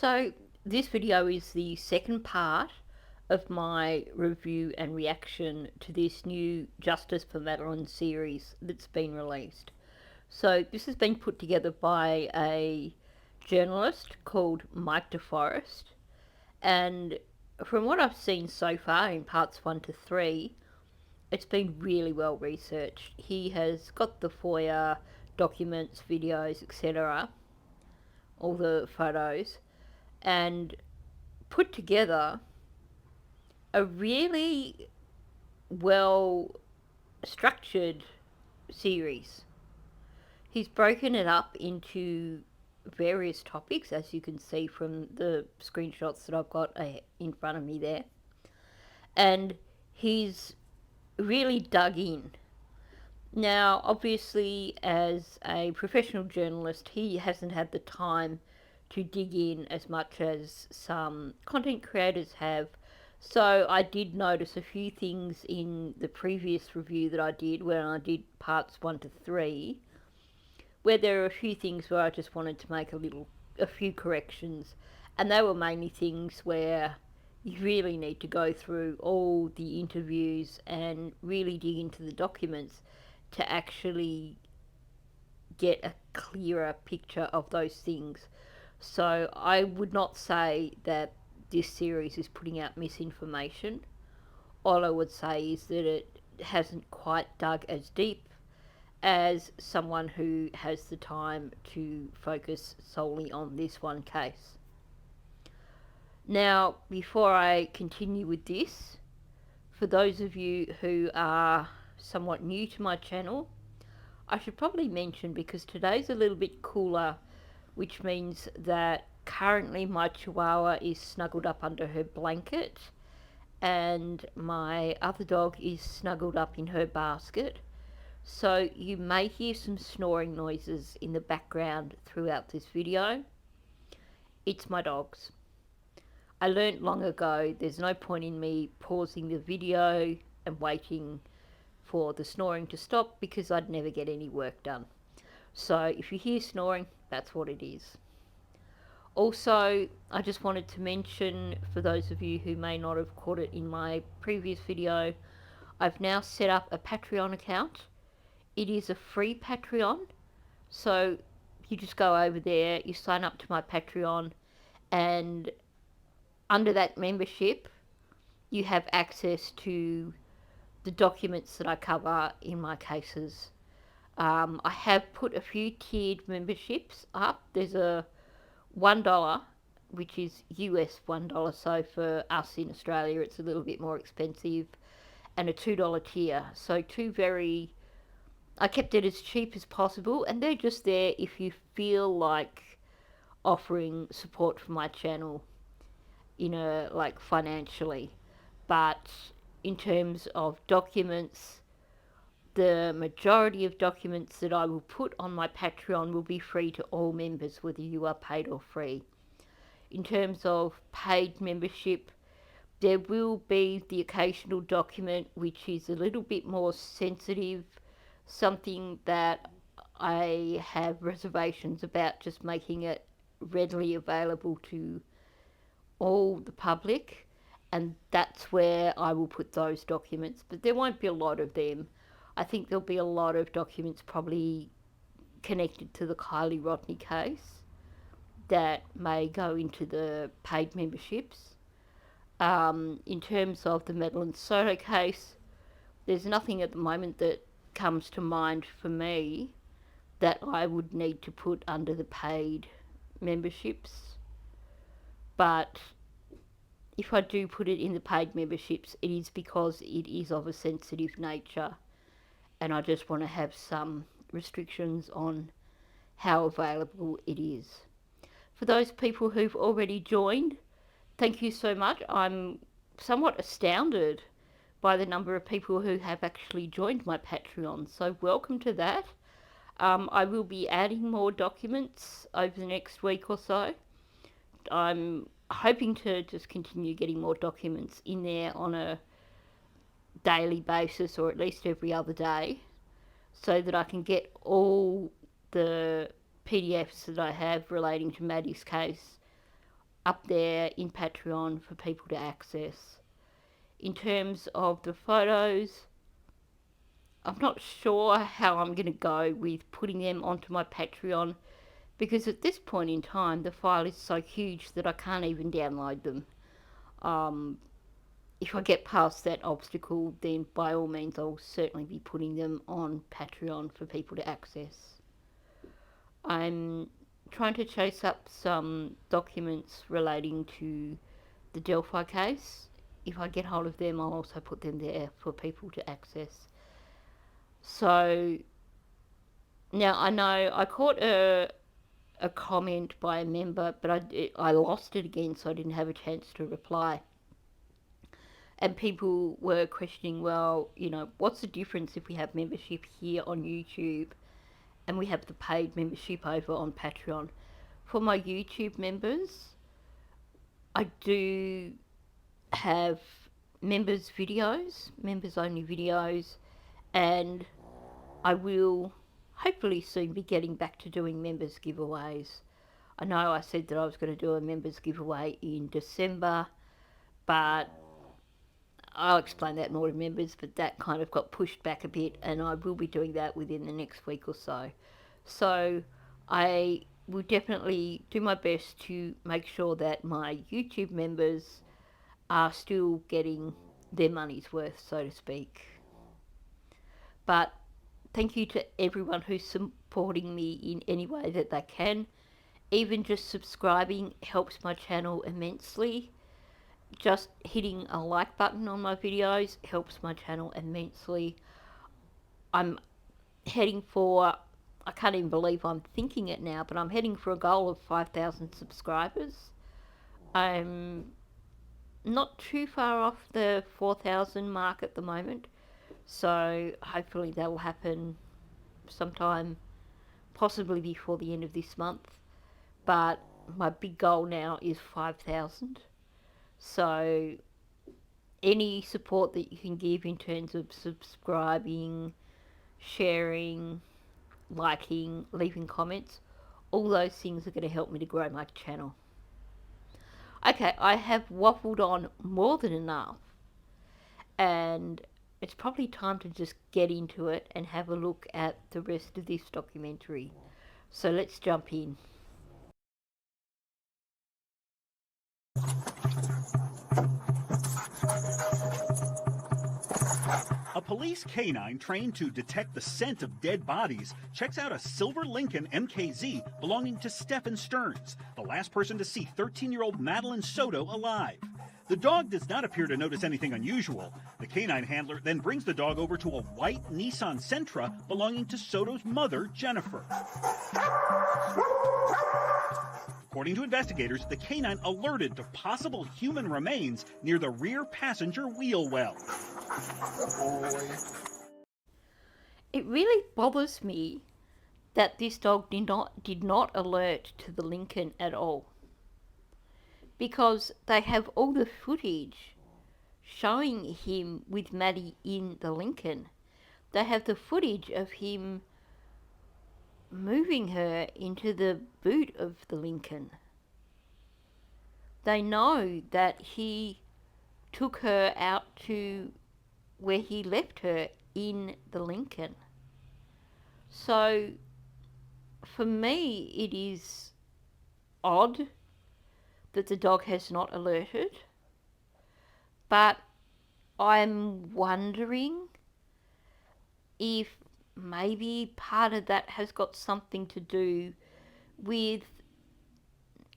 So this video is the second part of my review and reaction to this new Justice for Madeline series that's been released. So this has been put together by a journalist called Mike DeForest, and from what I've seen so far in parts 1 to 3, it's been really well researched. He has got the FOIA documents, videos, etc., all the photos, and put together a really well structured series. He's broken it up into various topics, as you can see from the screenshots that I've got in front of me there. And he's really dug in. Now, obviously, as a professional journalist, he hasn't had the time to dig in as much as some content creators have. So I did notice a few things in the previous review that I did when I did parts 1 to 3, where there are a few things where I just wanted to make a few corrections, and they were mainly things where you really need to go through all the interviews and really dig into the documents to actually get a clearer picture of those things. So I would not say that this series is putting out misinformation. All I would say is that it hasn't quite dug as deep as someone who has the time to focus solely on this one case. Now, before I continue with this, for those of you who are somewhat new to my channel, I should probably mention, because today's a little bit cooler, which means that currently my chihuahua is snuggled up under her blanket and my other dog is snuggled up in her basket. So you may hear some snoring noises in the background throughout this video. It's my dogs. I learnt long ago there's no point in me pausing the video and waiting for the snoring to stop, because I'd never get any work done. So if you hear snoring, that's what it is. Also, I just wanted to mention, for those of you who may not have caught it in my previous video, I've now set up a Patreon account. It is a free Patreon, so you just go over there, you sign up to my Patreon, and under that membership you have access to the documents that I cover in my cases. I have put a few tiered memberships up. There's a $1, which is US $1, so for us in Australia it's a little bit more expensive, and a $2 tier. So I kept it as cheap as possible, and they're just there if you feel like offering support for my channel, like financially. But in terms of documents, the majority of documents that I will put on my Patreon will be free to all members, whether you are paid or free. In terms of paid membership, there will be the occasional document which is a little bit more sensitive, something that I have reservations about just making it readily available to all the public, and that's where I will put those documents. But there won't be a lot of them. I think there'll be a lot of documents probably connected to the Kylie Rodney case that may go into the paid memberships. In terms of the Madeline Soto case, there's nothing at the moment that comes to mind for me that I would need to put under the paid memberships. But if I do put it in the paid memberships, it is because it is of a sensitive nature, and I just want to have some restrictions on how available it is. For those people who've already joined, thank you so much. I'm somewhat astounded by the number of people who have actually joined my Patreon, so welcome to that. I will be adding more documents over the next week or so. I'm hoping to just continue getting more documents in there on a daily basis, or at least every other day, so that I can get all the PDFs that I have relating to Maddie's case up there in Patreon for people to access. In terms of the photos, I'm not sure how I'm going to go with putting them onto my Patreon, because at this point in time the file is so huge that I can't even download them. If I get past that obstacle, then by all means I'll certainly be putting them on Patreon for people to access. I'm trying to chase up some documents relating to the Delphi case. If I get hold of them, I'll also put them there for people to access. So now I know I caught a comment by a member, but I lost it again, so I didn't have a chance to reply. And people were questioning, well, what's the difference if we have membership here on YouTube and we have the paid membership over on Patreon? For my YouTube members, I do have members only videos, and I will hopefully soon be getting back to doing members giveaways. I know I said that I was going to do a members giveaway in December, but I'll explain that more to members, but that kind of got pushed back a bit, and I will be doing that within the next week or so. So I will definitely do my best to make sure that my YouTube members are still getting their money's worth, so to speak. But thank you to everyone who's supporting me in any way that they can. Even just subscribing helps my channel immensely. Just hitting a like button on my videos helps my channel immensely. I'm heading for, I can't even believe I'm thinking it now, but I'm heading for a goal of 5,000 subscribers. I'm not too far off the 4,000 mark at the moment, so hopefully that will happen sometime, possibly before the end of this month. But my big goal now is 5,000. So any support that you can give in terms of subscribing, sharing, liking, leaving comments, all those things are going to help me to grow my channel. Okay, I have waffled on more than enough, and it's probably time to just get into it and have a look at the rest of this documentary. So let's jump in. A police canine trained to detect the scent of dead bodies checks out a silver Lincoln MKZ belonging to Stephen Stearns, the last person to see 13-year-old Madeline Soto alive. The dog does not appear to notice anything unusual. The canine handler then brings the dog over to a white Nissan Sentra belonging to Soto's mother, Jennifer. According to investigators, the canine alerted to possible human remains near the rear passenger wheel well. It really bothers me that this dog did not alert to the Lincoln at all, because they have all the footage showing him with Maddie in the Lincoln. They have the footage of him moving her into the boot of the Lincoln. They know that he took her out to where he left her in the Lincoln. So for me, it is odd that the dog has not alerted, but I'm wondering if maybe part of that has got something to do with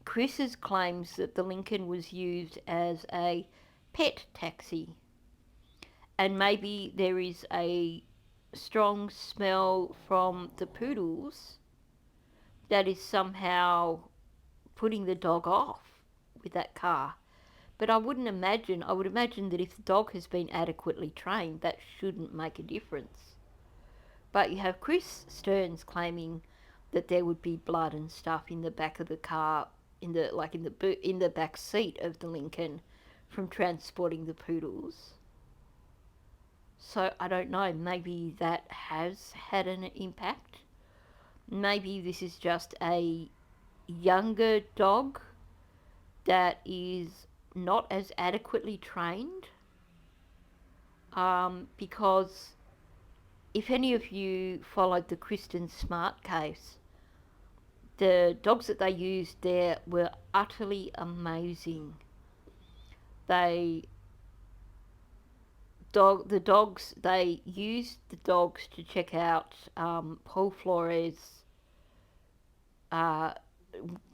Chris's claims that the Lincoln was used as a pet taxi, and maybe there is a strong smell from the poodles that is somehow putting the dog off with that car. But I would imagine that if the dog has been adequately trained, that shouldn't make a difference. But you have Chris Stearns claiming that there would be blood and stuff in the back of the car, in the back seat of the Lincoln, from transporting the poodles. So I don't know, maybe that has had an impact. Maybe this is just a younger dog that is not as adequately trained, because if any of you followed the Kristen Smart case, the dogs that they used there were utterly amazing. They used the dogs to check out Paul Flores'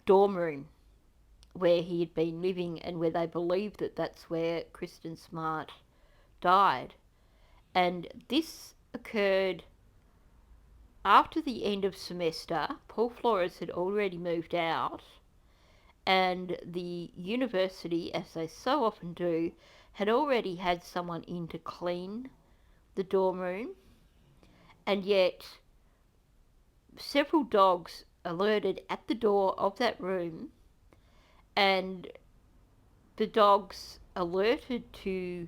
dorm room where he had been living, and where they believed that that's where Kristen Smart died. And this occurred after the end of semester. Paul Flores had already moved out, and the university, as they so often do, had already had someone in to clean the dorm room, and yet several dogs alerted at the door of that room, and the dogs alerted to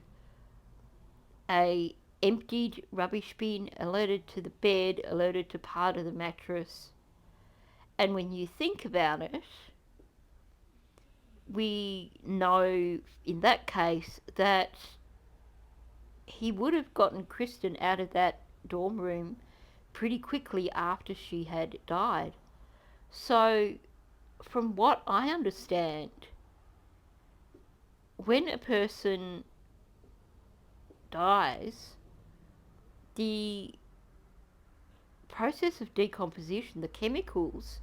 a emptied rubbish bin, alerted to the bed, alerted to part of the mattress. And when you think about it, we know in that case that he would have gotten Kristen out of that dorm room pretty quickly after she had died. So, from what I understand, when a person dies, the process of decomposition, the chemicals,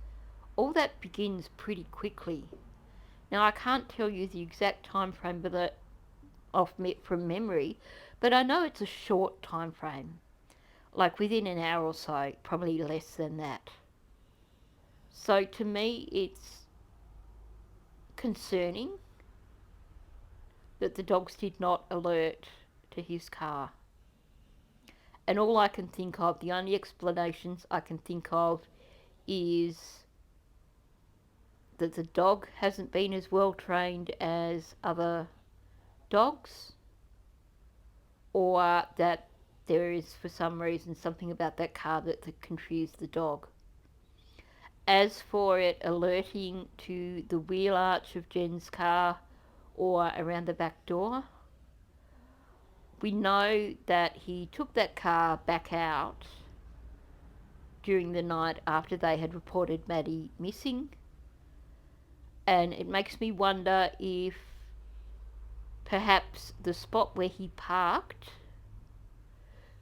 all that begins pretty quickly. Now, I can't tell you the exact time frame from memory, but I know it's a short time frame, like within an hour or so, probably less than that. So to me, it's concerning that the dogs did not alert to his car. And all I can think of, the only explanations I can think of, is that the dog hasn't been as well trained as other dogs, or that there is, for some reason, something about that car that confused the dog. As for it alerting to the wheel arch of Jen's car or around the back door, we know that he took that car back out during the night after they had reported Maddie missing, and it makes me wonder if perhaps the spot where he parked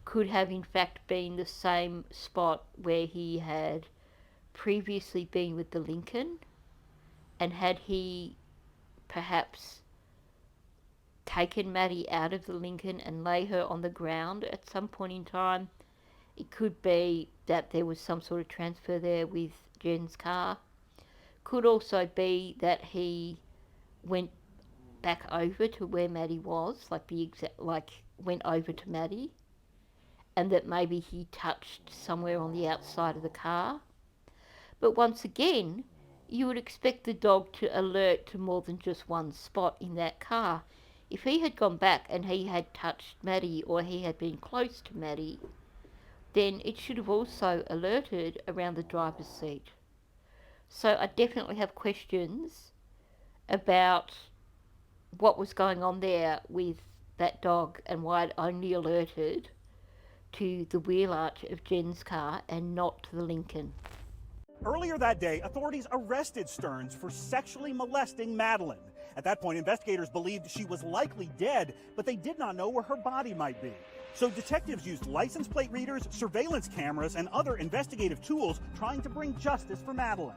could have in fact been the same spot where he had previously been with the Lincoln, and had he perhaps taken Maddie out of the Lincoln and lay her on the ground at some point in time, it could be that there was some sort of transfer there with Jen's car. Could also be that he went back over to where Maddie was, went over to Maddie, and that maybe he touched somewhere on the outside of the car. But once again, you would expect the dog to alert to more than just one spot in that car. If he had gone back and he had touched Maddie, or he had been close to Maddie, then it should have also alerted around the driver's seat. So I definitely have questions about what was going on there with that dog and why it only alerted to the wheel arch of Jen's car and not to the Lincoln. Earlier that day, authorities arrested Stearns for sexually molesting Madeline. At that point, investigators believed she was likely dead, but they did not know where her body might be. So detectives used license plate readers, surveillance cameras, and other investigative tools trying to bring justice for Madeline.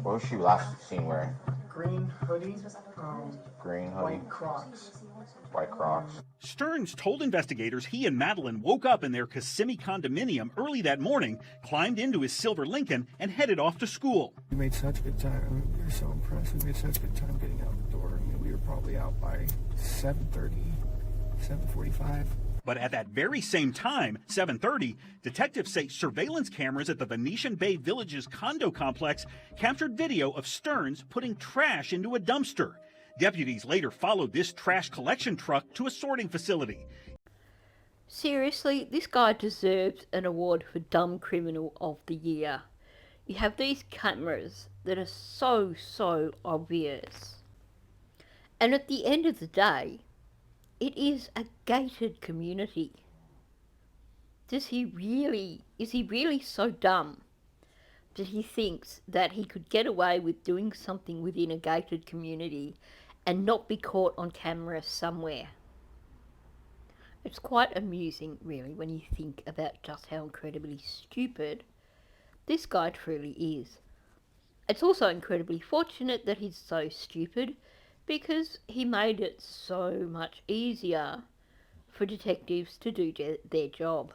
What was she last seen wearing? Green hoodie, Green hoodie, white Crocs. white Crocs. Stearns told investigators he and Madeline woke up in their Kissimmee condominium early that morning, climbed into his silver Lincoln, and headed off to school. We made such good time. I mean, we were so impressed. We made such good time getting out the door. I mean, we were probably out by 7:30, 7:45. But at that very same time, 7:30, detectives say surveillance cameras at the Venetian Bay Village's condo complex captured video of Stearns putting trash into a dumpster. Deputies later followed this trash collection truck to a sorting facility. Seriously, this guy deserves an award for Dumb Criminal of the Year. You have these cameras that are so obvious. And at the end of the day, it is a gated community. Is he really so dumb that he thinks that he could get away with doing something within a gated community and not be caught on camera somewhere? It's quite amusing, really, when you think about just how incredibly stupid this guy truly is. It's also incredibly fortunate that he's so stupid because he made it so much easier for detectives to do their job.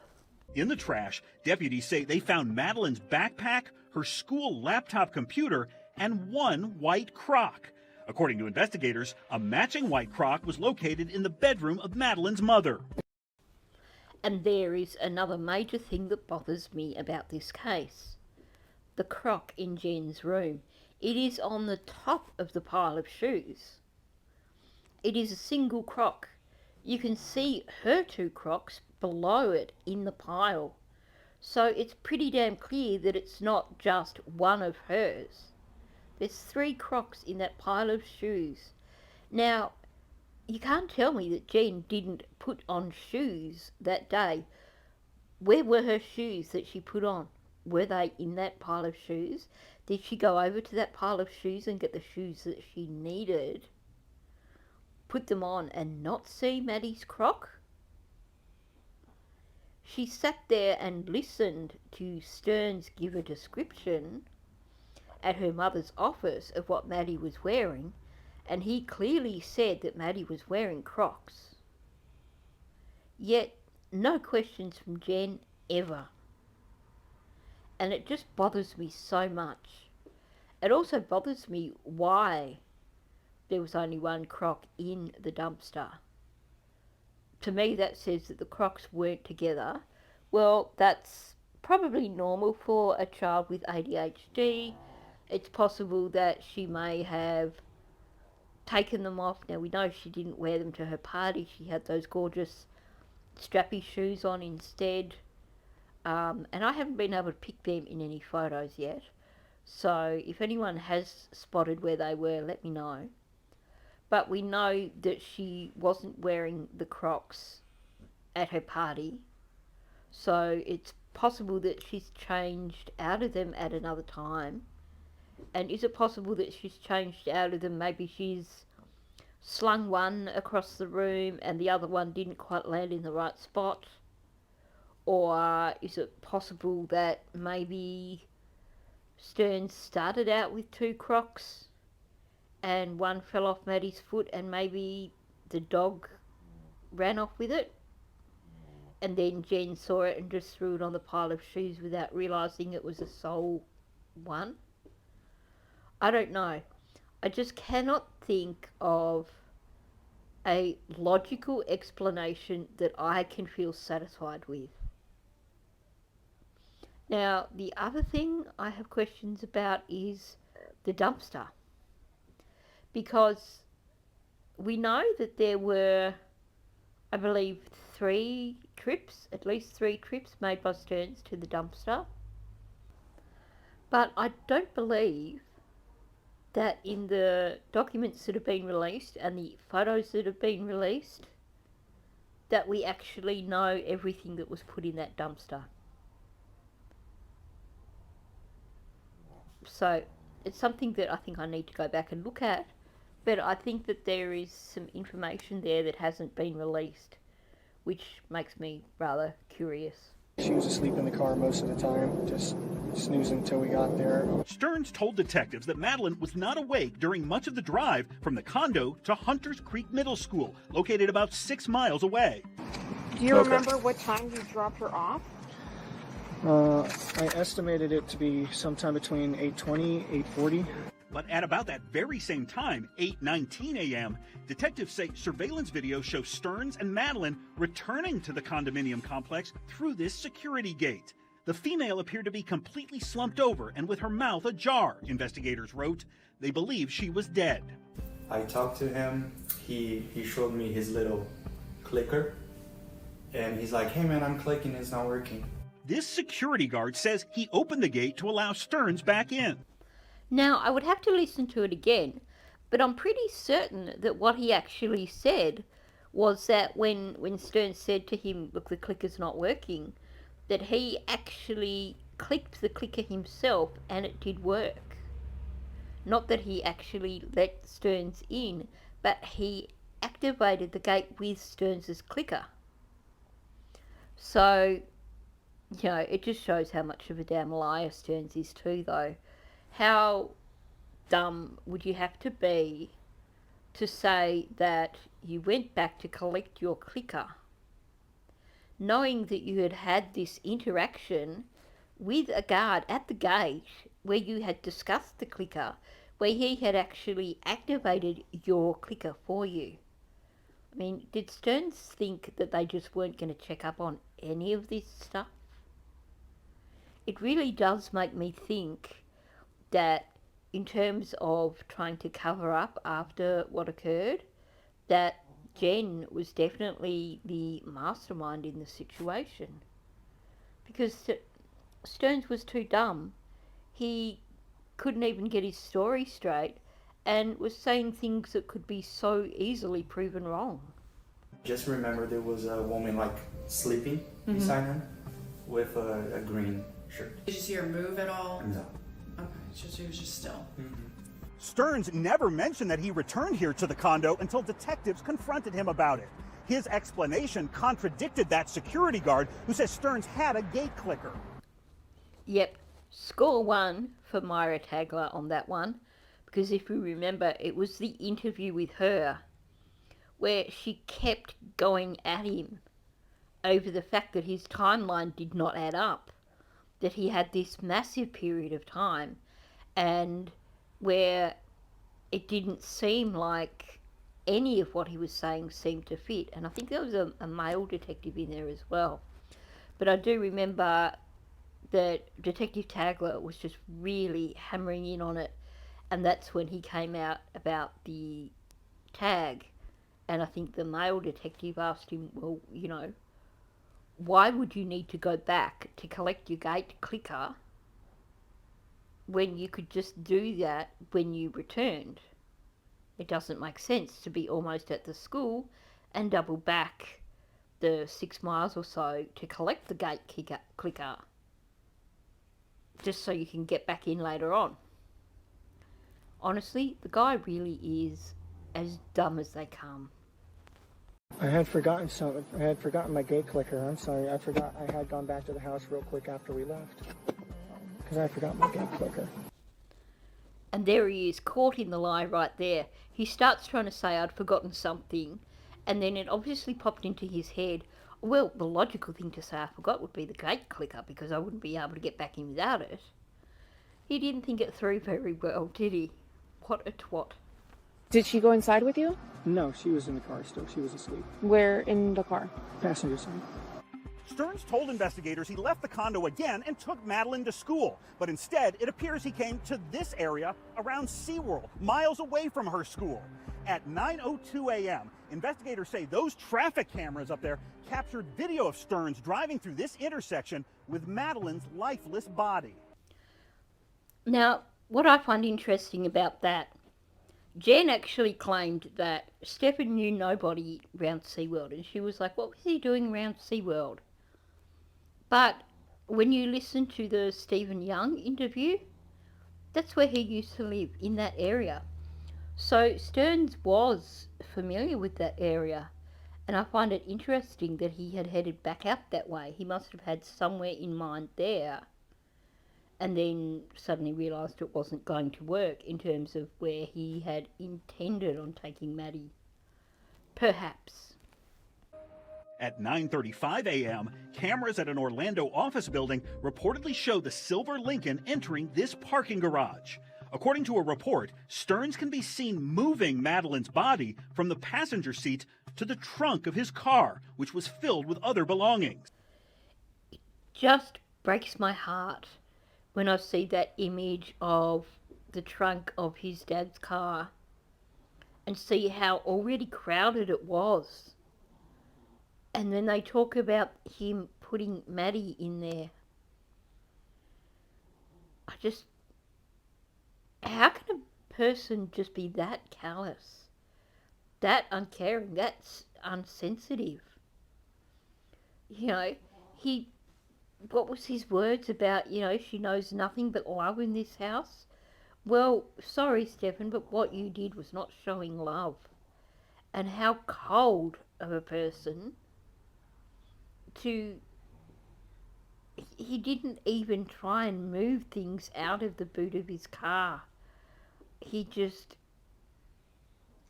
In the trash, deputies say they found Madeline's backpack, her school laptop computer, and one white crock. According to investigators, a matching white crock was located in the bedroom of Madeline's mother. And there is another major thing that bothers me about this case. The crock in Jen's room. It is on the top of the pile of shoes. It is a single crock. You can see her two crocks below it in the pile. So it's pretty damn clear that it's not just one of hers. There's 3 crocks in that pile of shoes. Now, you can't tell me that Jen didn't put on shoes that day. Where were her shoes that she put on? Were they in that pile of shoes? Did she go over to that pile of shoes and get the shoes that she needed, put them on, and not see Maddie's crock? She sat there and listened to Stearns give a description at her mother's office of what Maddie was wearing, and he clearly said that Maddie was wearing Crocs. Yet, no questions from Jen ever. And it just bothers me so much. It also bothers me why there was only one Croc in the dumpster. To me, that says that the Crocs weren't together. Well, that's probably normal for a child with ADHD. It's possible that she may have taken them off. Now, we know she didn't wear them to her party. She had those gorgeous strappy shoes on instead. And I haven't been able to pick them in any photos yet. So if anyone has spotted where they were, let me know. But we know that she wasn't wearing the Crocs at her party. So it's possible that she's changed out of them at another time. And is it possible that she's changed out of them? Maybe she's slung one across the room and the other one didn't quite land in the right spot? Or is it possible that maybe Stearns started out with 2 Crocs and one fell off Maddie's foot and maybe the dog ran off with it? And then Jen saw it and just threw it on the pile of shoes without realising it was a sole one? I don't know. I just cannot think of a logical explanation that I can feel satisfied with. Now, the other thing I have questions about is the dumpster. Because we know that there were, I believe, at least three trips made by Stearns to the dumpster. But I don't believe that in the documents that have been released and the photos that have been released, that we actually know everything that was put in that dumpster. So it's something that I think I need to go back and look at, but I think that there is some information there that hasn't been released, which makes me rather curious. She was asleep in the car most of the time, just snoozing until we got there. Stearns told detectives that Madeline was not awake during much of the drive from the condo to Hunters Creek Middle School, located about 6 miles away. Do you remember what time you dropped her off? I estimated it to be sometime between 8:20, 8:40. But at about that very same time, 8:19 a.m., detectives say surveillance video shows Stearns and Madeline returning to the condominium complex through this security gate. The female appeared to be completely slumped over and with her mouth ajar, investigators wrote. They believe she was dead. I talked to him. He showed me his little clicker, And he's like, hey man, I'm clicking, it's not working. This security guard says he opened the gate to allow Stearns back in. Now, I would have to listen to it again, but I'm pretty certain that what he actually said was that when Stearns said to him, look, the clicker's not working, that he actually clicked the clicker himself and it did work. Not that he actually let Stearns in, but he activated the gate with Stearns's clicker. So, you know, it just shows how much of a damn liar Stearns is too, though. How dumb would you have to be to say that you went back to collect your clicker, knowing that you had had this interaction with a guard at the gate where you had discussed the clicker, where he had actually activated your clicker for you? I mean, did Stearns think that they just weren't going to check up on any of this stuff? It really does make me think that in terms of trying to cover up after what occurred, that Jen was definitely the mastermind in the situation. Because Stearns was too dumb. He couldn't even get his story straight and was saying things that could be so easily proven wrong. Just remember there was a woman like sleeping beside him with a green shirt. Did you see her move at all? No. Okay, she was just still. Stearns never mentioned that he returned here to the condo until detectives confronted him about it. His explanation contradicted that security guard who says Stearns had a gate clicker. Yep, score one for Myra Tagler on that one, because if you remember, it was the interview with her where she kept going at him over the fact that his timeline did not add up, that he had this massive period of time, and where it didn't seem like any of what he was saying seemed to fit. And I think there was a male detective in there as well. But I do remember that Detective Tagler was just really hammering in on it, and that's when he came out about the tag. And I think the male detective asked him, well, you know, why would you need to go back to collect your gate clicker when you could just do that when you returned? It doesn't make sense to be almost at the school and double back the 6 miles or so to collect the gate clicker just so you can get back in later on. Honestly, the guy really is as dumb as they come. I had forgotten something. I had forgotten my gate clicker. I'm sorry. I forgot. I had gone back to the house real quick after we left because I forgot my gate clicker. And there he is, caught in the lie right there. He starts trying to say I'd forgotten something, and then it obviously popped into his head, well, the logical thing to say I forgot would be the gate clicker because I wouldn't be able to get back in without it. He didn't think it through very well, did he? What a twat. Did she go inside with you? No, she was in the car still. She was asleep. Where in the car? Passenger side. Stearns told investigators he left the condo again and took Madeline to school. But instead, it appears he came to this area around SeaWorld, miles away from her school. At 9:02 a.m., investigators say those traffic cameras up there captured video of Stearns driving through this intersection with Madeline's lifeless body. Now, what I find interesting about that, Jen actually claimed that Stefan knew nobody around SeaWorld, and she was like, what was he doing around SeaWorld? But when you listen to the Stephen Young interview, that's where he used to live, in that area. So Stearns was familiar with that area, and I find it interesting that he had headed back out that way. He must have had somewhere in mind there, and then suddenly realised it wasn't going to work in terms of where he had intended on taking Maddie. Perhaps. At 9:35 a.m., cameras at an Orlando office building reportedly show the silver Lincoln entering this parking garage. According to a report, Stearns can be seen moving Madeline's body from the passenger seat to the trunk of his car, which was filled with other belongings. It just breaks my heart when I see that image of the trunk of his dad's car and see how already crowded it was. And then they talk about him putting Maddie in there. How can a person just be that callous, that uncaring, that unsensitive? You know, what was his words about, she knows nothing but love in this house? Well, sorry, Stefan, but what you did was not showing love. And how cold of a person he didn't even try and move things out of the boot of his car. He just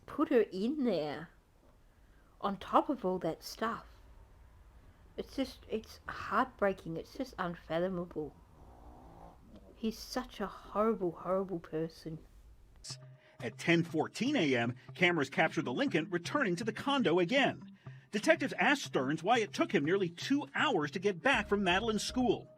put her in there on top of all that stuff. It's heartbreaking. It's just unfathomable. He's such a horrible, horrible person. At 10:14 a.m., cameras captured the Lincoln returning to the condo again. Detectives asked Stearns why it took him nearly 2 hours to get back from Madeline's school.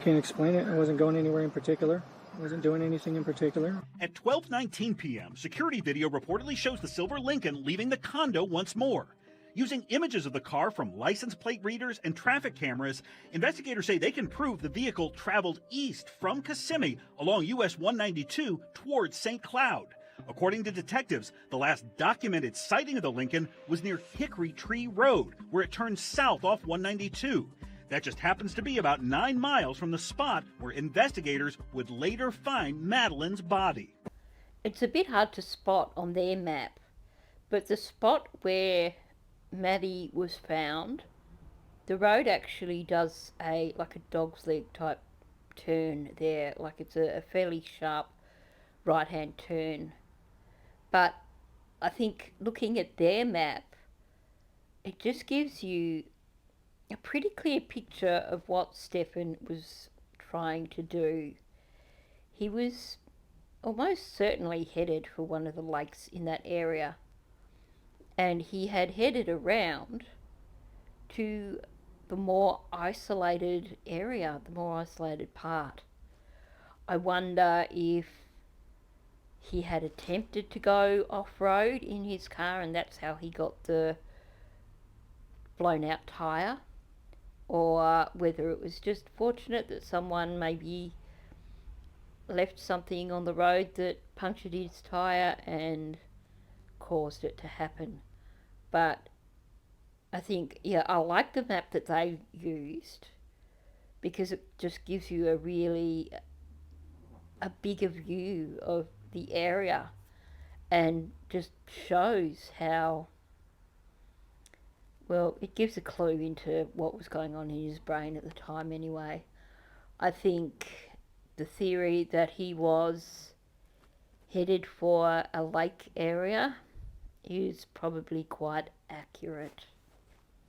Can't explain it. I wasn't going anywhere in particular. I wasn't doing anything in particular. At 12:19 p.m., security video reportedly shows the silver Lincoln leaving the condo once more. Using images of the car from license plate readers and traffic cameras, investigators say they can prove the vehicle traveled east from Kissimmee along US 192 towards St. Cloud. According to detectives, the last documented sighting of the Lincoln was near Hickory Tree Road, where it turned south off 192. That just happens to be about 9 miles from the spot where investigators would later find Madeline's body. It's a bit hard to spot on their map, but the spot where Maddie was found, the road actually does a dog's leg type turn there, like it's a fairly sharp right hand turn. But I think looking at their map, it just gives you a pretty clear picture of what Stefan was trying to do. He was almost certainly headed for one of the lakes in that area, and he had headed around to the more isolated area, the more isolated part. I wonder if he had attempted to go off-road in his car and that's how he got the blown out tyre, or whether it was just fortunate that someone maybe left something on the road that punctured his tyre and caused it to happen. But I think, I like the map that they used because it just gives you a bigger view of the area and just shows how, well, it gives a clue into what was going on in his brain at the time anyway. I think the theory that he was headed for a lake area is probably quite accurate.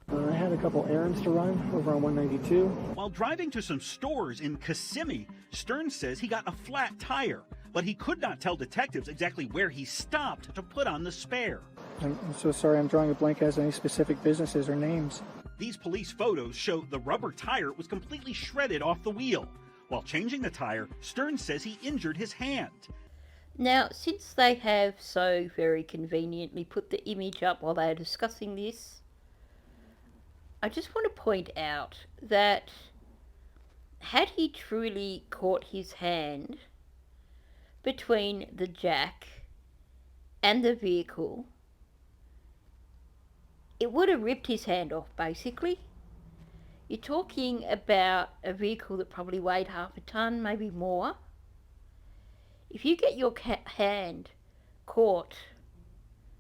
I had a couple errands to run over on 192. While driving to some stores in Kissimmee, Stearns says he got a flat tire, but he could not tell detectives exactly where he stopped to put on the spare. I'm so sorry, I'm drawing a blank as any specific businesses or names. These police photos show the rubber tire was completely shredded off the wheel. While changing the tire, Stearns says he injured his hand. Now, since they have so very conveniently put the image up while they are discussing this, I just want to point out that had he truly caught his hand between the jack and the vehicle, it would have ripped his hand off, basically. You're talking about a vehicle that probably weighed half a ton, maybe more. If you get your hand caught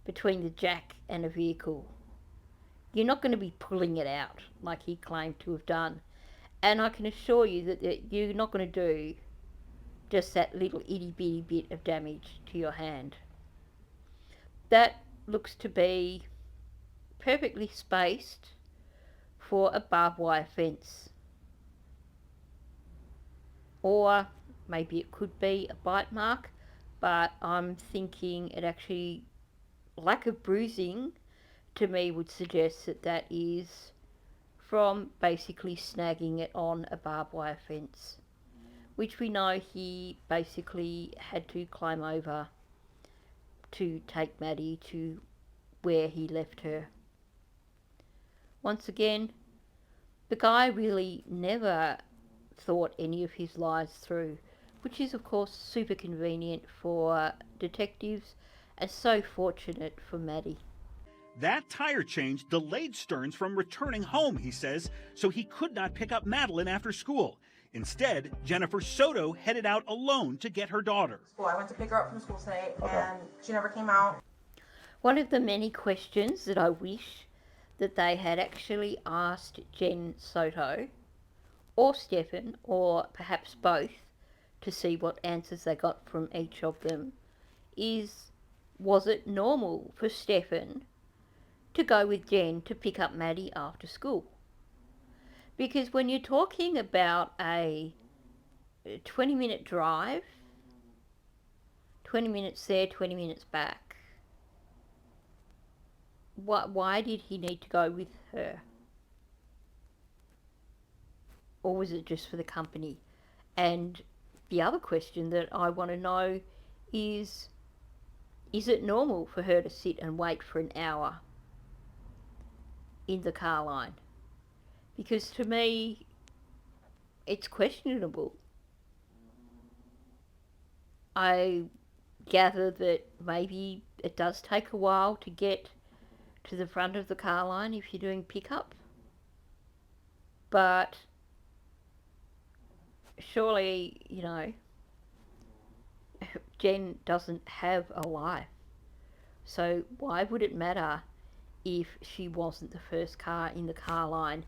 between the jack and a vehicle, you're not going to be pulling it out like he claimed to have done. And I can assure you that you're not going to do just that little itty bitty bit of damage to your hand. That looks to be perfectly spaced for a barbed wire fence. Or maybe it could be a bite mark, but I'm thinking it actually, lack of bruising to me would suggest that that is from basically snagging it on a barbed wire fence, which we know he basically had to climb over to take Maddie to where he left her. Once again, the guy really never thought any of his lies through, which is of course super convenient for detectives and so fortunate for Maddie. That tire change delayed Stearns from returning home, he says, so he could not pick up Madeline after school. Instead, Jennifer Soto headed out alone to get her daughter. I went to pick her up from school today, and she never came out. One of the many questions that I wish that they had actually asked Jen Soto or Stefan, or perhaps both, to see what answers they got from each of them, is, was it normal for Stefan to go with Jen to pick up Maddie after school? Because when you're talking about a 20-minute drive, 20 minutes there, 20 minutes back, why did he need to go with her? Or was it just for the company? And the other question that I want to know is it normal for her to sit and wait for an hour in the car line? Because to me, it's questionable. I gather that maybe it does take a while to get to the front of the car line if you're doing pickup. But surely, Jen doesn't have a life. So why would it matter if she wasn't the first car in the car line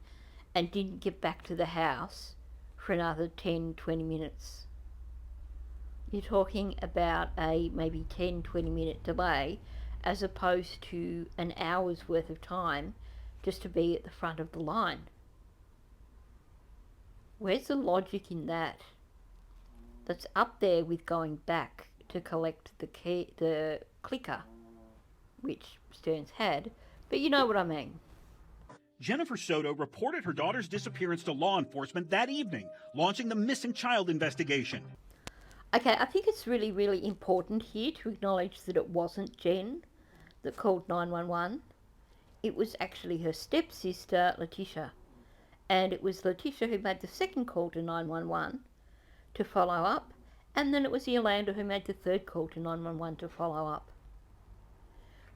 and didn't get back to the house for another 10-20 minutes? You're talking about a maybe 10-20 minute delay as opposed to an hour's worth of time just to be at the front of the line. Where's the logic in that? That's up there with going back to collect the clicker, which Stearns had, but you know what I mean. Jennifer Soto reported her daughter's disappearance to law enforcement that evening, launching the missing child investigation. Okay, I think it's really, really important here to acknowledge that it wasn't Jen that called 911. It was actually her stepsister, Letitia. And it was Letitia who made the second call to 911 to follow up. And then it was Yolanda who made the third call to 911 to follow up.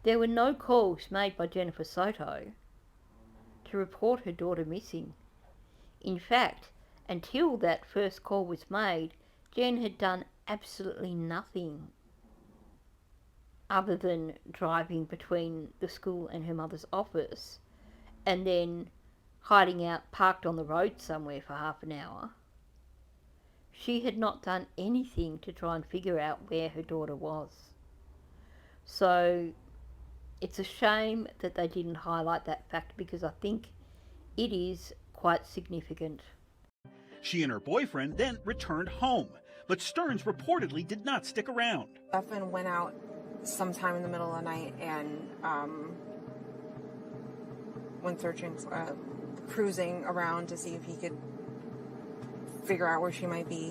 There were no calls made by Jennifer Soto to report her daughter missing. In fact, until that first call was made, Jen had done absolutely nothing other than driving between the school and her mother's office and then hiding out parked on the road somewhere for half an hour. She had not done anything to try and figure out where her daughter was. So it's a shame that they didn't highlight that fact because I think it is quite significant. She and her boyfriend then returned home, but Stearns reportedly did not stick around. Stefan went out sometime in the middle of the night and went searching, cruising around to see if he could figure out where she might be.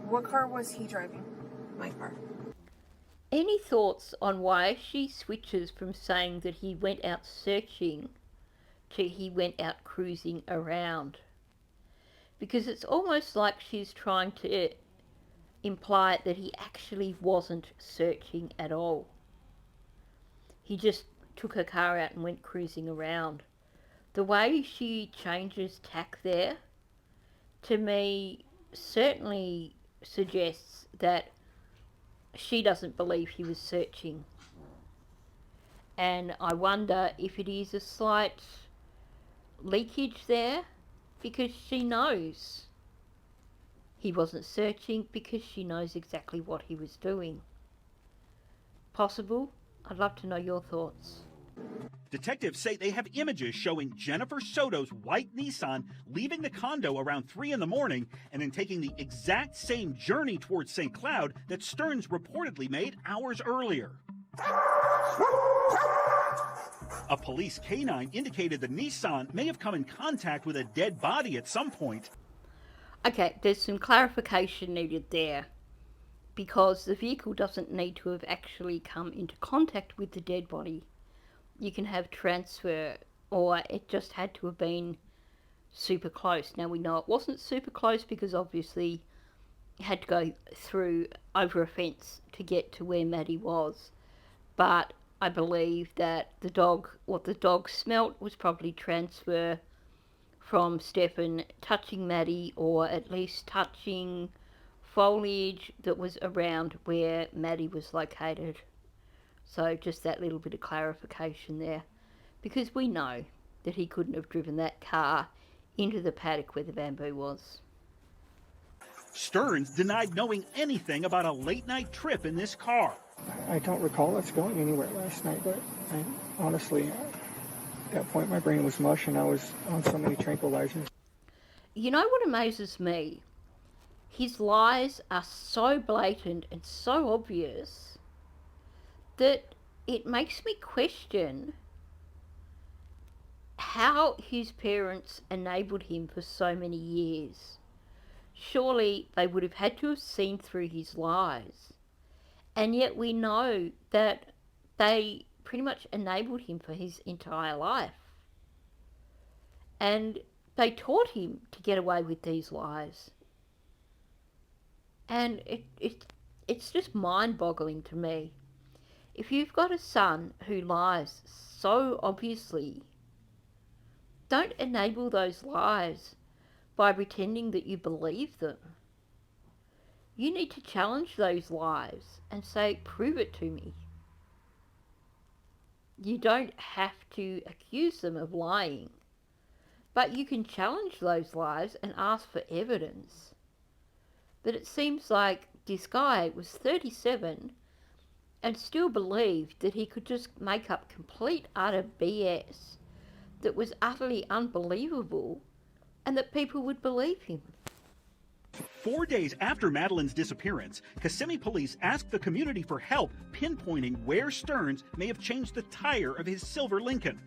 What car was he driving? My car. Any thoughts on why she switches from saying that he went out searching to he went out cruising around? Because it's almost like she's trying to imply that he actually wasn't searching at all. He just took her car out and went cruising around. The way she changes tack there, to me, certainly suggests that she doesn't believe he was searching. And I wonder if it is a slight leakage there, because she knows he wasn't searching, because she knows exactly what he was doing. Possible? I'd love to know your thoughts. Detectives say they have images showing Jennifer Soto's white Nissan leaving the condo around 3 in the morning and then taking the exact same journey towards St. Cloud that Stearns reportedly made hours earlier. A police canine indicated the Nissan may have come in contact with a dead body at some point. Okay, there's some clarification needed there, because the vehicle doesn't need to have actually come into contact with the dead body. You can have transfer or it just had to have been super close. Now we know it wasn't super close because obviously it had to go through over a fence to get to where Maddie was. But I believe that what the dog smelt was probably transfer from Stefan touching Maddie, or at least touching foliage that was around where Maddie was located. So just that little bit of clarification there, because we know that he couldn't have driven that car into the paddock where the bamboo was. Stearns denied knowing anything about a late-night trip in this car. I don't recall us going anywhere last night, but honestly, at that point my brain was mush and I was on so many tranquilizers. You know what amazes me? His lies are so blatant and so obvious that it makes me question how his parents enabled him for so many years. Surely they would have had to have seen through his lies. And yet we know that they pretty much enabled him for his entire life. And they taught him to get away with these lies. And it's just mind-boggling to me. If you've got a son who lies so obviously, don't enable those lies by pretending that you believe them. You need to challenge those lies and say, prove it to me. You don't have to accuse them of lying, but you can challenge those lies and ask for evidence. But it seems like this guy was 37 and still believed that he could just make up complete utter BS that was utterly unbelievable and that people would believe him. 4 days after Madeline's disappearance, Kissimmee police asked the community for help pinpointing where Stearns may have changed the tire of his silver Lincoln.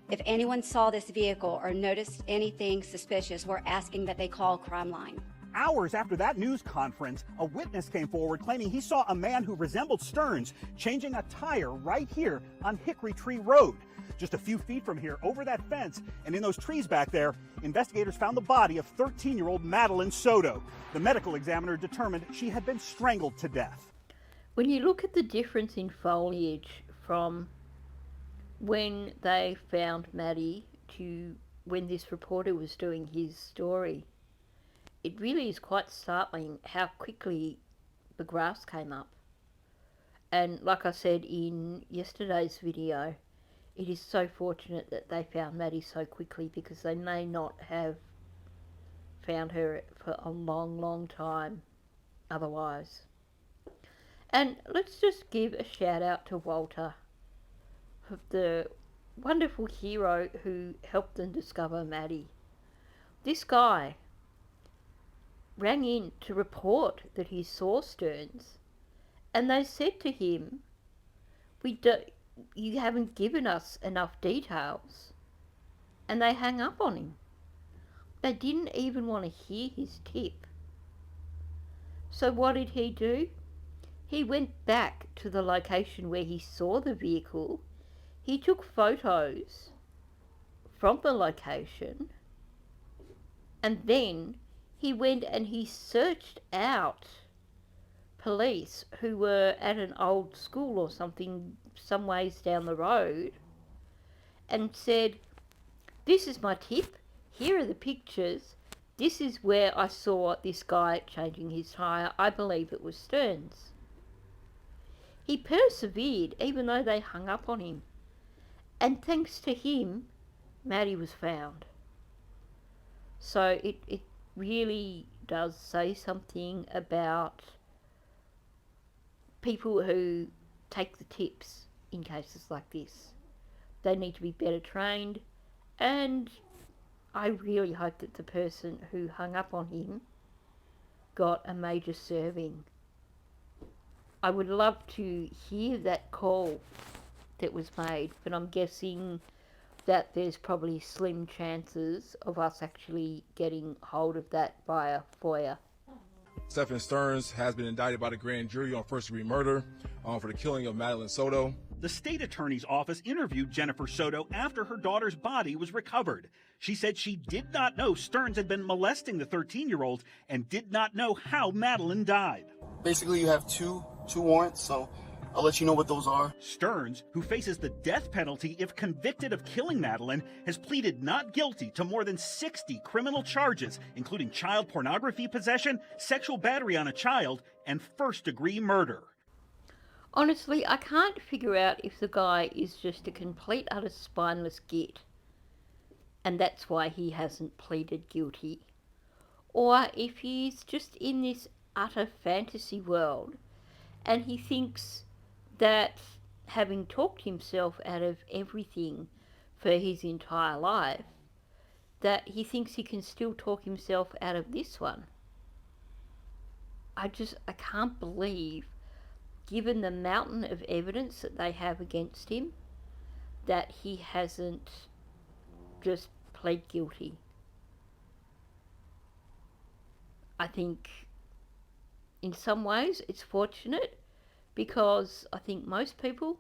If anyone saw this vehicle or noticed anything suspicious, we're asking that they call Crime Line. Hours after that news conference, a witness came forward claiming he saw a man who resembled Stearns changing a tire right here on Hickory Tree Road. Just a few feet from here, over that fence, and in those trees back there, investigators found the body of 13-year-old Madeline Soto. The medical examiner determined she had been strangled to death. When you look at the difference in foliage from when they found Maddie to when this reporter was doing his story, it really is quite startling how quickly the grass came up. And like I said in yesterday's video, it is so fortunate that they found Maddie so quickly, because they may not have found her for a long, long time otherwise. And let's just give a shout out to Walter, the wonderful hero who helped them discover Maddie. This guy rang in to report that he saw Stearns, and they said to him, you haven't given us enough details. And they hung up on him. They didn't even want to hear his tip. So what did he do? He went back to the location where he saw the vehicle. He took photos from the location, and then he went and he searched out police who were at an old school or something some ways down the road, and said, this is my tip, here are the pictures, this is where I saw this guy changing his tyre, I believe it was Stearns. He persevered even though they hung up on him, and thanks to him, Maddie was found. So it really does say something about people who take the tips in cases like this. They need to be better trained, and I really hope that the person who hung up on him got a major serving. I would love to hear that call that was made, but I'm guessing that there's probably slim chances of us actually getting hold of that via FOIA. Stephen Stearns has been indicted by the grand jury on first-degree murder for the killing of Madeline Soto. The state attorney's office interviewed Jennifer Soto after her daughter's body was recovered. She said she did not know Stearns had been molesting the 13-year-old and did not know how Madeline died. Basically, you have two warrants, so I'll let you know what those are. Stearns, who faces the death penalty if convicted of killing Madeline, has pleaded not guilty to more than 60 criminal charges, including child pornography possession, sexual battery on a child, and first-degree murder. Honestly, I can't figure out if the guy is just a complete utter spineless git, and that's why he hasn't pleaded guilty, or if he's just in this utter fantasy world and he thinks that having talked himself out of everything for his entire life, that he thinks he can still talk himself out of this one. I can't believe, given the mountain of evidence that they have against him, that he hasn't just pled guilty. I think in some ways it's fortunate, because I think most people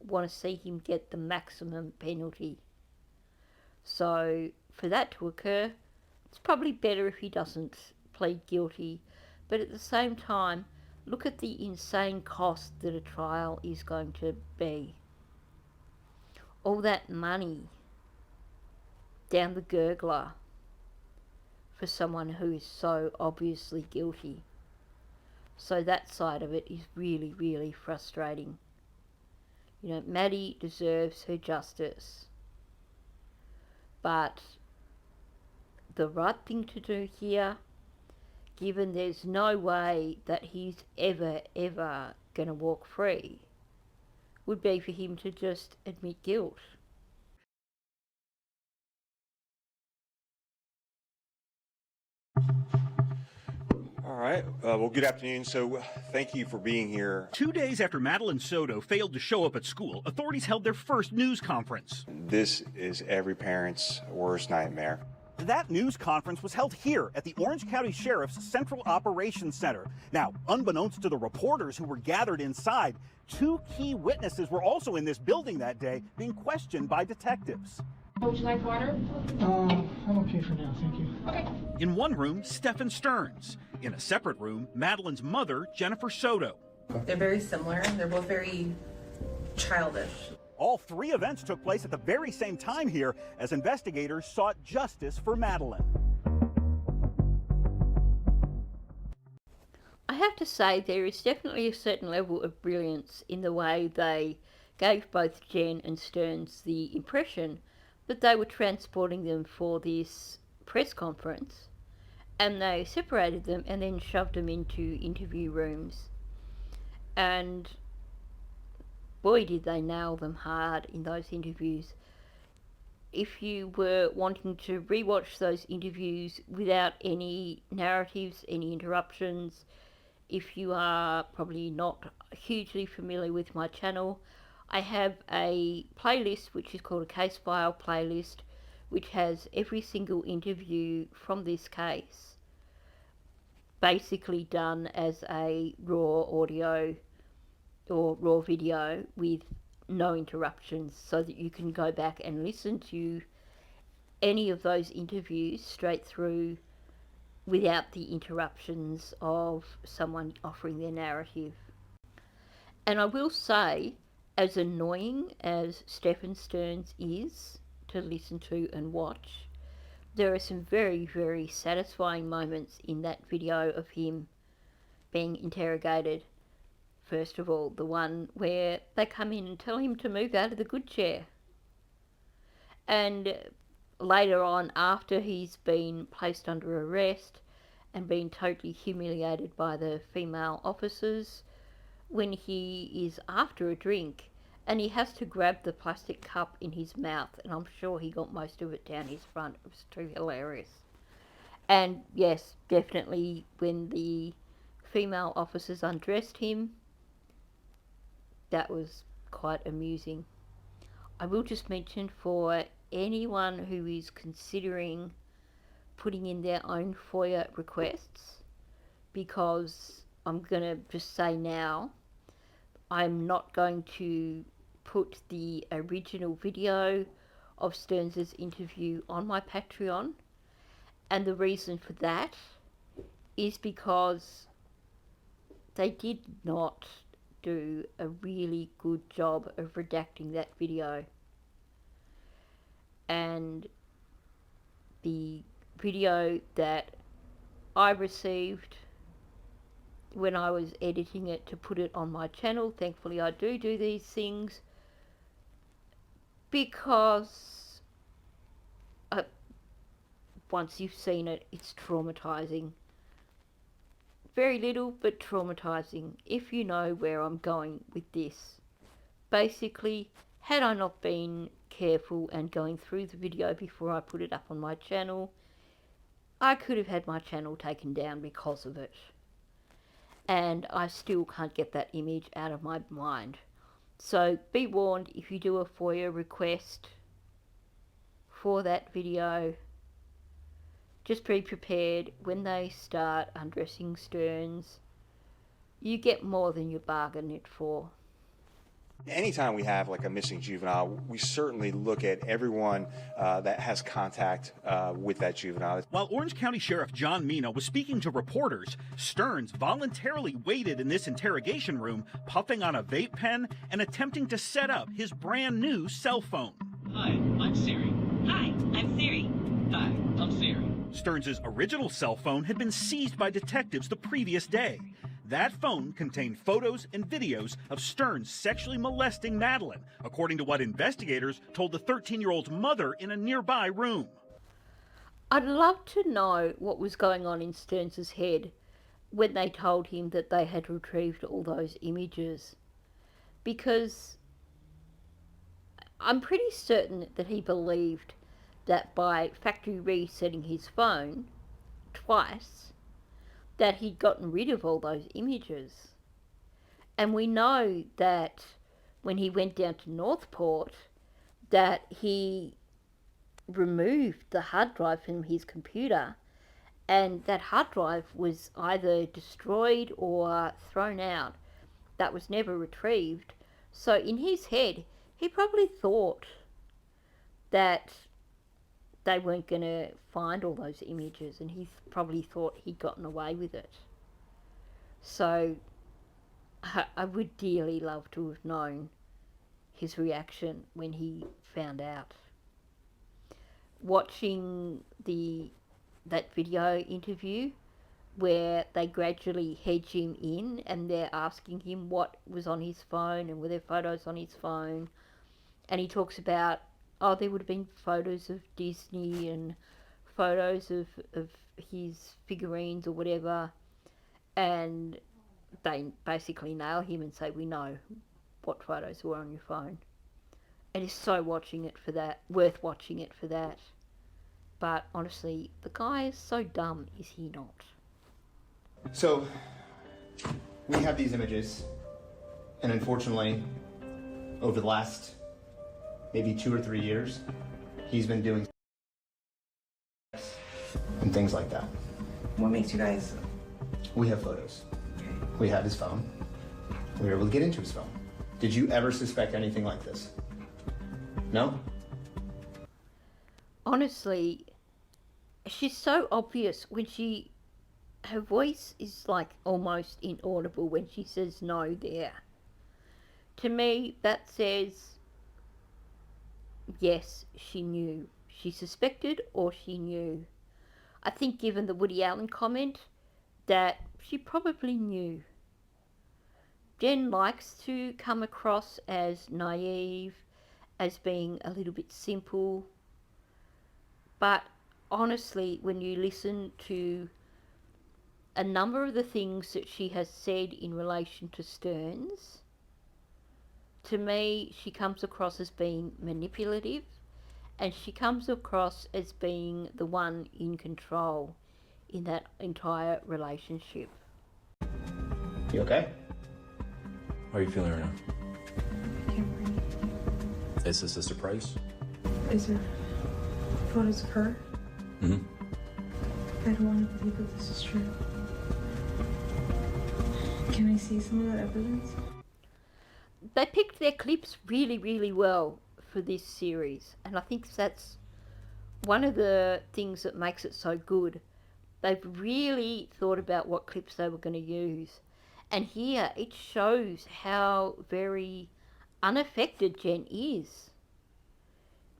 want to see him get the maximum penalty. So for that to occur, it's probably better if he doesn't plead guilty. But at the same time, look at the insane cost that a trial is going to be. All that money down the gurgler for someone who is so obviously guilty. So that side of it is really, really frustrating. You know, Maddie deserves her justice. But the right thing to do here, given there's no way that he's ever going to walk free, would be for him to just admit guilt. All right. Well, good afternoon. So thank you for being here. 2 days after Madeline Soto failed to show up at school, authorities held their first news conference. This is every parent's worst nightmare. That news conference was held here at the Orange County Sheriff's Central Operations Center. Now, unbeknownst to the reporters who were gathered inside, 2 key witnesses were also in this building that day being questioned by detectives. Would you like water? I'm okay for now, thank you. Okay. In one room, Stephen Stearns. In a separate room, Madeline's mother, Jennifer Soto. They're very similar. They're both very childish. All 3 events took place at the very same time here as investigators sought justice for Madeline. I have to say there is definitely a certain level of brilliance in the way they gave both Jen and Stearns the impression that they were transporting them for this press conference, and they separated them and then shoved them into interview rooms. And boy, did they nail them hard in those interviews. If you were wanting to rewatch those interviews without any narratives, any interruptions, if you are probably not hugely familiar with my channel, I have a playlist which is called a case file playlist, which has every single interview from this case basically done as a raw audio or raw video with no interruptions, so that you can go back and listen to any of those interviews straight through without the interruptions of someone offering their narrative. And I will say, as annoying as Stephen Stearns is to listen to and watch, there are some very, very satisfying moments in that video of him being interrogated. First of all, the one where they come in and tell him to move out of the good chair. And later on, after he's been placed under arrest and been totally humiliated by the female officers, when he is after a drink and he has to grab the plastic cup in his mouth, and I'm sure he got most of it down his front. It was too hilarious. And yes, definitely when the female officers undressed him, that was quite amusing. I will just mention, for anyone who is considering putting in their own FOIA requests, because I'm going to just say now, I'm not going to put the original video of Stearns' interview on my Patreon. And the reason for that is because they did not do a really good job of redacting that video. And the video that I received when I was editing it to put it on my channel, thankfully I do these things, because once you've seen it, it's traumatizing. Very little, but traumatizing, if you know where I'm going with this. Basically, had I not been careful and going through the video before I put it up on my channel, I could have had my channel taken down because of it. And I still can't get that image out of my mind. So be warned, if you do a FOIA request for that video, just be prepared when they start undressing Stearns. You get more than you bargained it for. Anytime we have like a missing juvenile, we certainly look at everyone that has contact with that juvenile. While Orange County Sheriff John Mina was speaking to reporters, Stearns voluntarily waited in this interrogation room, puffing on a vape pen and attempting to set up his brand new cell phone. Hi, I'm Siri. Hi, I'm Siri. Hi, I'm Siri. Stearns' original cell phone had been seized by detectives the previous day. That phone contained photos and videos of Stearns sexually molesting Madeline, according to what investigators told the 13-year-old's mother in a nearby room. I'd love to know what was going on in Stearns' head when they told him that they had retrieved all those images, because I'm pretty certain that he believed that by factory resetting his phone twice, that he'd gotten rid of all those images. And we know that when he went down to Northport, that he removed the hard drive from his computer, and that hard drive was either destroyed or thrown out. That was never retrieved. So in his head, he probably thought that they weren't going to find all those images, and he probably thought he'd gotten away with it. So I would dearly love to have known his reaction when he found out. Watching that video interview where they gradually hedge him in and they're asking him what was on his phone and were there photos on his phone, and he talks about, oh, there would have been photos of Disney and photos of his figurines or whatever, and they basically nail him and say, we know what photos were on your phone. And it's so worth watching it for that. But honestly, the guy is so dumb, is he not? So, we have these images, and unfortunately, over the last maybe 2 or 3 years, he's been doing and things like that. What makes you guys? We have photos. We have his phone. We were able to get into his phone. Did you ever suspect anything like this? No? Honestly, she's so obvious when her voice is like almost inaudible when she says no there. To me, that says, yes, she knew. She suspected or she knew. I think given the Woody Allen comment, that she probably knew. Jen likes to come across as naive, as being a little bit simple. But honestly, when you listen to a number of the things that she has said in relation to Stearns, to me, she comes across as being manipulative, and she comes across as being the one in control in that entire relationship. You okay? How are you feeling right now? I can't breathe. Is this a surprise? Is there photos of her? Mm-hmm. I don't want to believe that this is true. Can I see some of that evidence? They picked their clips really, really well for this series, and I think that's one of the things that makes it so good. They've really thought about what clips they were going to use. And here it shows how very unaffected Jen is.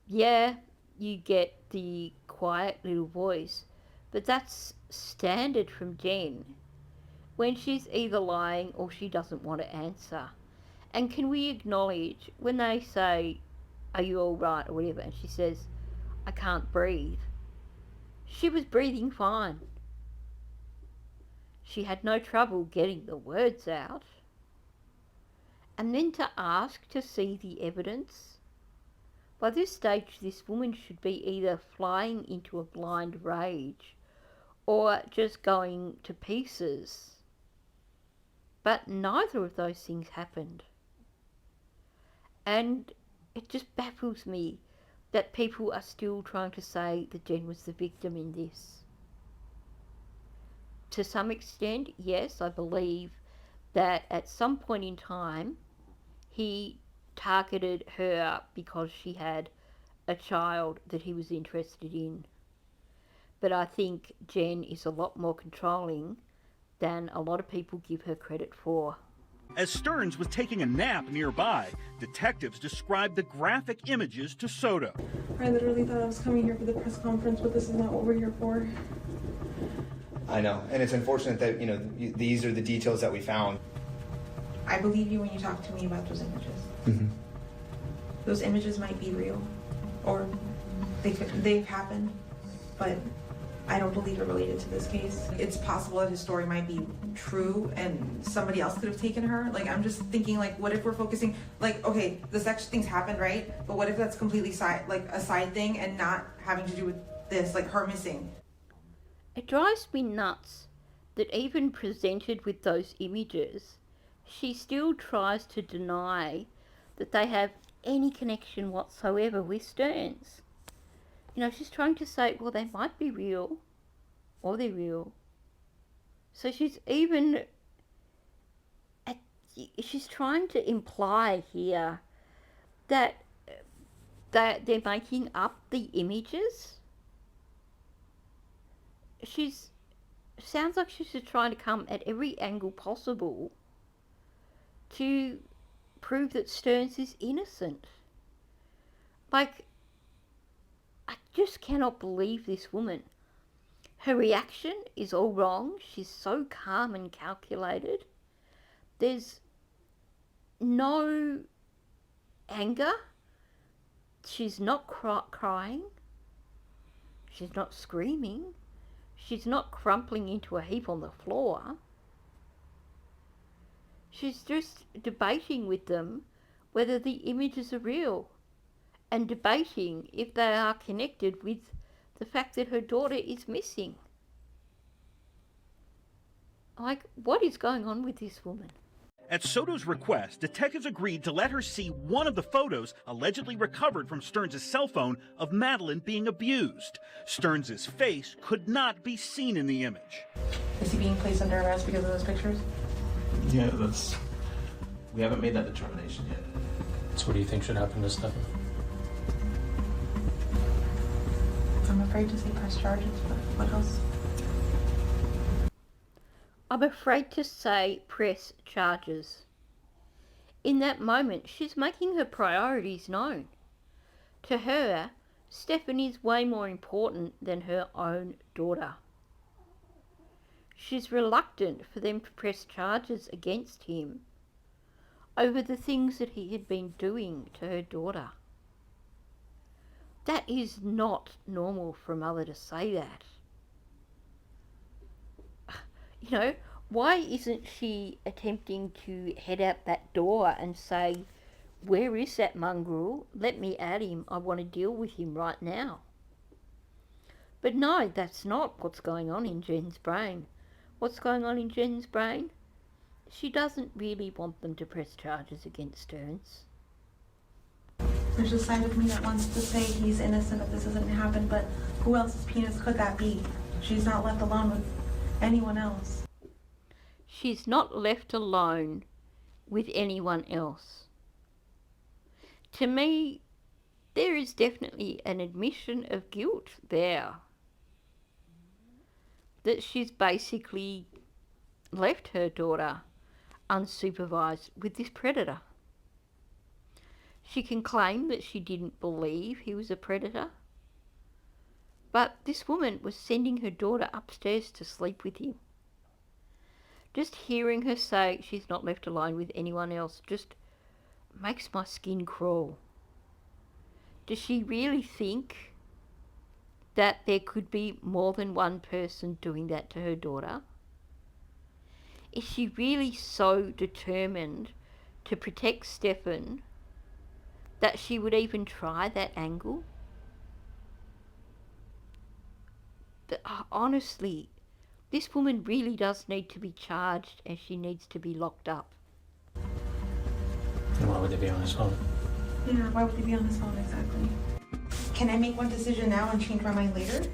Yeah, you get the quiet little voice, but that's standard from Jen when she's either lying or she doesn't want to answer. And can we acknowledge when they say, "Are you all right?" or whatever, and she says, "I can't breathe." She was breathing fine. She had no trouble getting the words out. And then to ask to see the evidence. By this stage, this woman should be either flying into a blind rage or just going to pieces. But neither of those things happened. And it just baffles me that people are still trying to say that Jen was the victim in this. To some extent, yes, I believe that at some point in time he targeted her because she had a child that he was interested in. But I think Jen is a lot more controlling than a lot of people give her credit for. As Stearns was taking a nap nearby, detectives described the graphic images to Soto. I literally thought I was coming here for the press conference, but this is not what we're here for. I know, and it's unfortunate that, you know, these are the details that we found. I believe you when you talk to me about those images. Mm-hmm. Those images might be real, or they've happened, but I don't believe it related to this case. It's possible that his story might be true and somebody else could have taken her. Like, I'm just thinking, like, what if we're focusing, like, okay, the sex things happened, right? But what if that's completely a side thing and not having to do with this, like her missing? It drives me nuts that even presented with those images, she still tries to deny that they have any connection whatsoever with Stearns. You know, she's trying to say, well, they might be real, or they're real. So she's trying to imply here that they're making up the images. Sounds like she's just trying to come at every angle possible to prove that Stearns is innocent. Like, I just cannot believe this woman. Her reaction is all wrong. She's so calm and calculated. There's no anger. She's not crying. She's not screaming. She's not crumpling into a heap on the floor. She's just debating with them whether the images are real and debating if they are connected with the fact that her daughter is missing. Like, what is going on with this woman? At Soto's request, detectives agreed to let her see one of the photos allegedly recovered from Stearns' cell phone of Madeline being abused. Stearns' face could not be seen in the image. Is he being placed under arrest because of those pictures? Yeah, we haven't made that determination yet. So what do you think should happen to Stefan? I'm afraid to say press charges, but what else? I'm afraid to say press charges. In that moment, she's making her priorities known. To her, Stefan is way more important than her own daughter. She's reluctant for them to press charges against him over the things that he had been doing to her daughter. That is not normal for a mother to say that. You know, why isn't she attempting to head out that door and say, where is that mongrel? Let me at him. I want to deal with him right now. But no, that's not what's going on in Jen's brain. What's going on in Jen's brain? She doesn't really want them to press charges against Stearns. There's a side of me that wants to say he's innocent if this doesn't happen, but who else's penis could that be? She's not left alone with anyone else. she's not left alone with anyone else. To me, there is definitely an admission of guilt there. That she's basically left her daughter unsupervised with this predator. She can claim that she didn't believe he was a predator, but this woman was sending her daughter upstairs to sleep with him. Just hearing her say she's not left alone with anyone else just makes my skin crawl. Does she really think that there could be more than one person doing that to her daughter? Is she really so determined to protect Stefan that she would even try that angle? But honestly, this woman really does need to be charged and she needs to be locked up. And why would they be on his phone? Yeah, why would they be on his phone exactly? Can I make one decision now and change my mind later?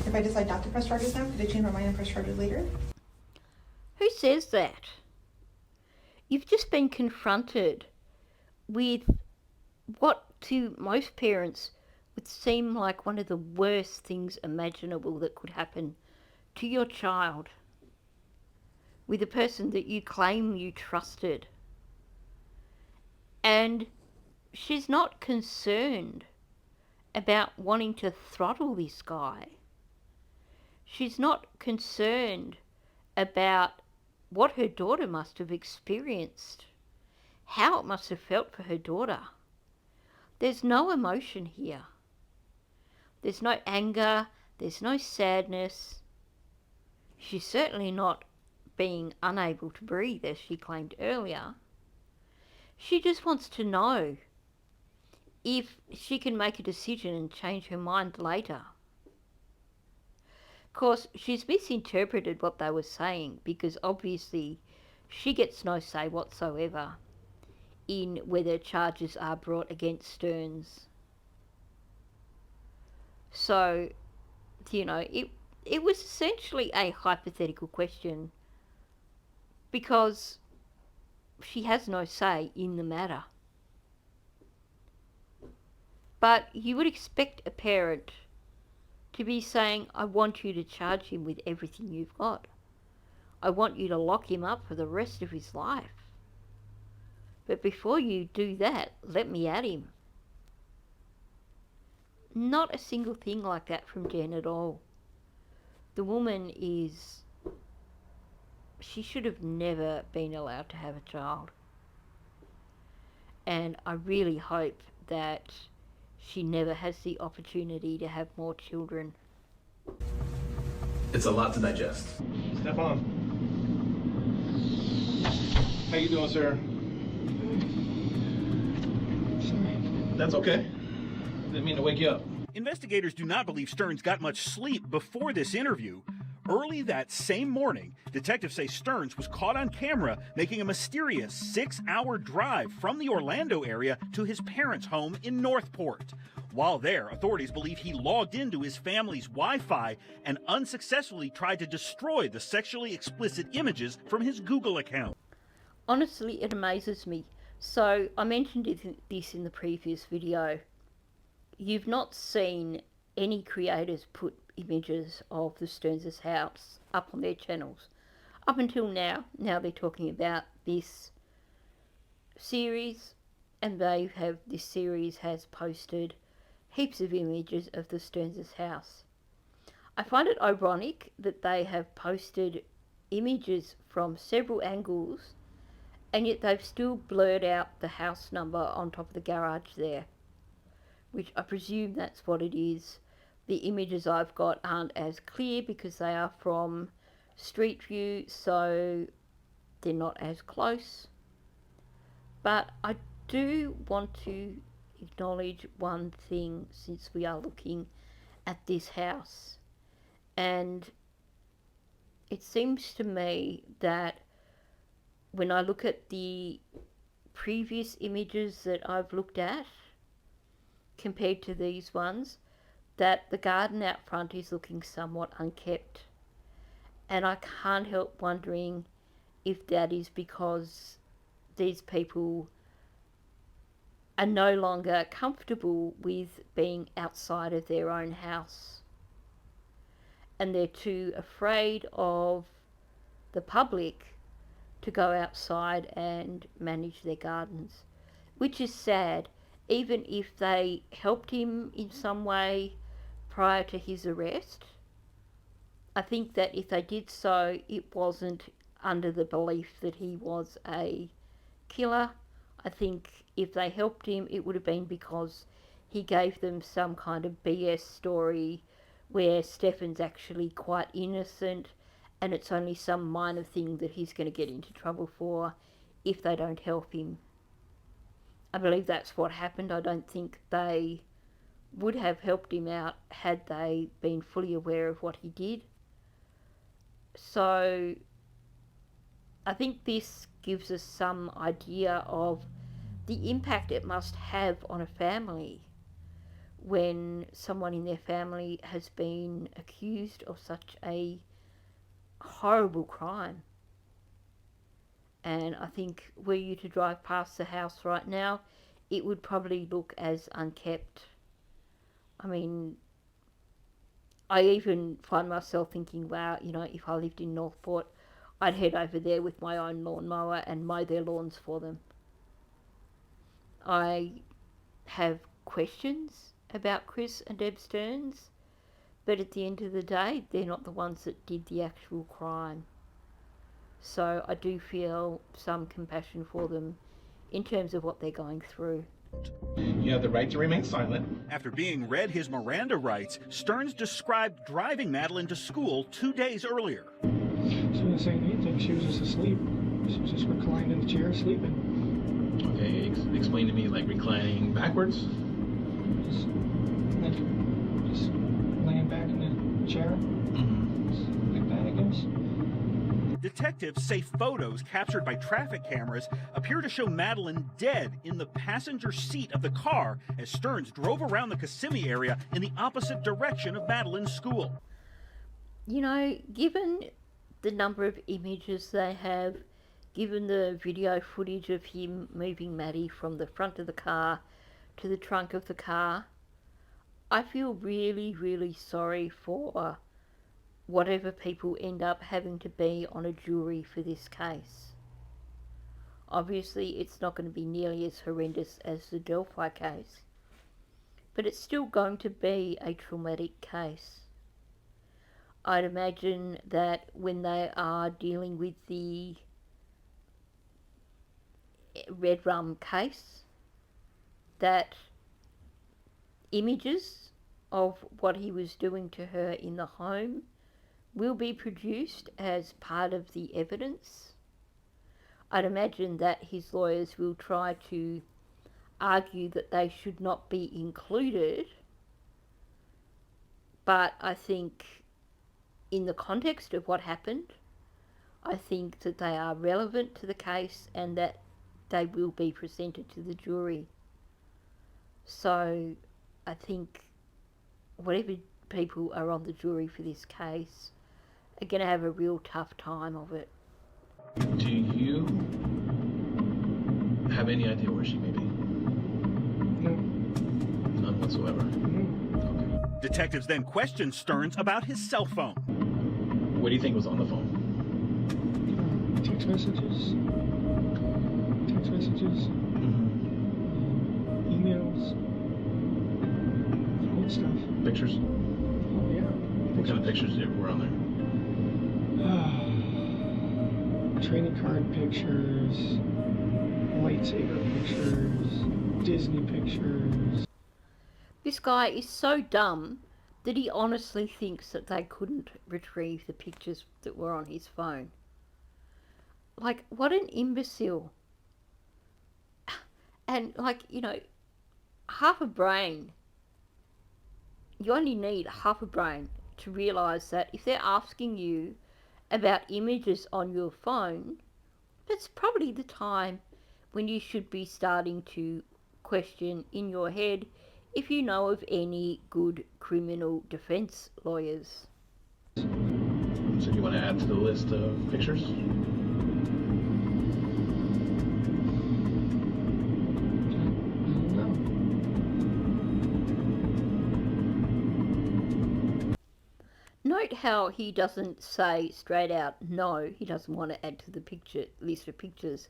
If I decide not to press charges now, could I change my mind and press charges later? Who says that? You've just been confronted with what to most parents would seem like one of the worst things imaginable that could happen to your child, with a person that you claim you trusted. And she's not concerned about wanting to throttle this guy. She's not concerned about what her daughter must have experienced, how it must have felt for her daughter. There's no emotion here. There's no anger, there's no sadness. She's certainly not being unable to breathe, as she claimed earlier. She just wants to know if she can make a decision and change her mind later. Of course, she's misinterpreted what they were saying, because obviously she gets no say whatsoever in whether charges are brought against Stearns. So, it was essentially a hypothetical question because she has no say in the matter. But you would expect a parent to be saying, I want you to charge him with everything you've got. I want you to lock him up for the rest of his life. But before you do that, let me at him. Not a single thing like that from Jen at all. The woman she should have never been allowed to have a child. And I really hope that she never has the opportunity to have more children. It's a lot to digest. Step on. How you doing, sir? Sorry. That's okay. Didn't mean to wake you up. Investigators do not believe Stearns got much sleep before this interview. Early that same morning, detectives say Stearns was caught on camera making a mysterious 6-hour drive from the Orlando area to his parents' home in Northport. While there, authorities believe he logged into his family's Wi-Fi and unsuccessfully tried to destroy the sexually explicit images from his Google account. Honestly, it amazes me. So, I mentioned this in the previous video. You've not seen any creators put images of the Stearns' house up on their channels. Up until now they're talking about this series, and this series has posted heaps of images of the Stearns' house. I find it ironic that they have posted images from several angles, and yet they've still blurred out the house number on top of the garage there, which I presume that's what it is. The images I've got aren't as clear because they are from Street View, so they're not as close. But I do want to acknowledge one thing since we are looking at this house. And it seems to me that when I look at the previous images that I've looked at compared to these ones, that the garden out front is looking somewhat unkept. And I can't help wondering if that is because these people are no longer comfortable with being outside of their own house. And they're too afraid of the public to go outside and manage their gardens. Which is sad, even if they helped him in some way prior to his arrest. I think that if they did so, it wasn't under the belief that he was a killer. I think if they helped him, it would have been because he gave them some kind of BS story where Stefan's actually quite innocent and it's only some minor thing that he's going to get into trouble for if they don't help him. I believe that's what happened. I don't think they would have helped him out had they been fully aware of what he did. So I think this gives us some idea of the impact it must have on a family when someone in their family has been accused of such a horrible crime. And I think were you to drive past the house right now, it would probably look as unkept. I mean, I even find myself thinking, wow, you know, if I lived in Northport, I'd head over there with my own lawnmower and mow their lawns for them. I have questions about Chris and Deb Stearns, but at the end of the day, they're not the ones that did the actual crime. So I do feel some compassion for them in terms of what they're going through. You have the right to remain silent. After being read his Miranda rights, Stearns described driving Madeline to school 2 days earlier. She wasn't saying anything. She was just asleep. She was just reclined in the chair, sleeping. Okay, explain to me, like reclining backwards? Just laying back in the chair. Like that, I guess. Detectives say photos captured by traffic cameras appear to show Madeline dead in the passenger seat of the car as Stearns drove around the Kissimmee area in the opposite direction of Madeline's school. You know, given the number of images they have, given the video footage of him moving Maddie from the front of the car to the trunk of the car, I feel really, really sorry for whatever people end up having to be on a jury for this case. Obviously, it's not going to be nearly as horrendous as the Delphi case, but it's still going to be a traumatic case. I'd imagine that when they are dealing with the Red Rum case, that images of what he was doing to her in the home will be produced as part of the evidence. I'd imagine that his lawyers will try to argue that they should not be included, but I think in the context of what happened, I think that they are relevant to the case and that they will be presented to the jury. So I think whatever people are on the jury for this case are going to have a real tough time of it. Do you have any idea where she may be? No. None whatsoever. Mm-hmm. Okay. Detectives then questioned Stearns about his cell phone. What do you think was on the phone? Text messages. Emails. Phone stuff. Pictures? Oh, yeah. What kind of pictures were on there? Trading card pictures, lightsaber pictures, Disney pictures. This guy is so dumb that he honestly thinks that they couldn't retrieve the pictures that were on his phone. Like, what an imbecile. And, like, you know, half a brain. You only need half a brain to realise that if they're asking you about images on your phone, that's probably the time when you should be starting to question in your head if you know of any good criminal defence lawyers. So you want to add to the list of pictures? Note how he doesn't say straight out, no, he doesn't want to add to the list of pictures,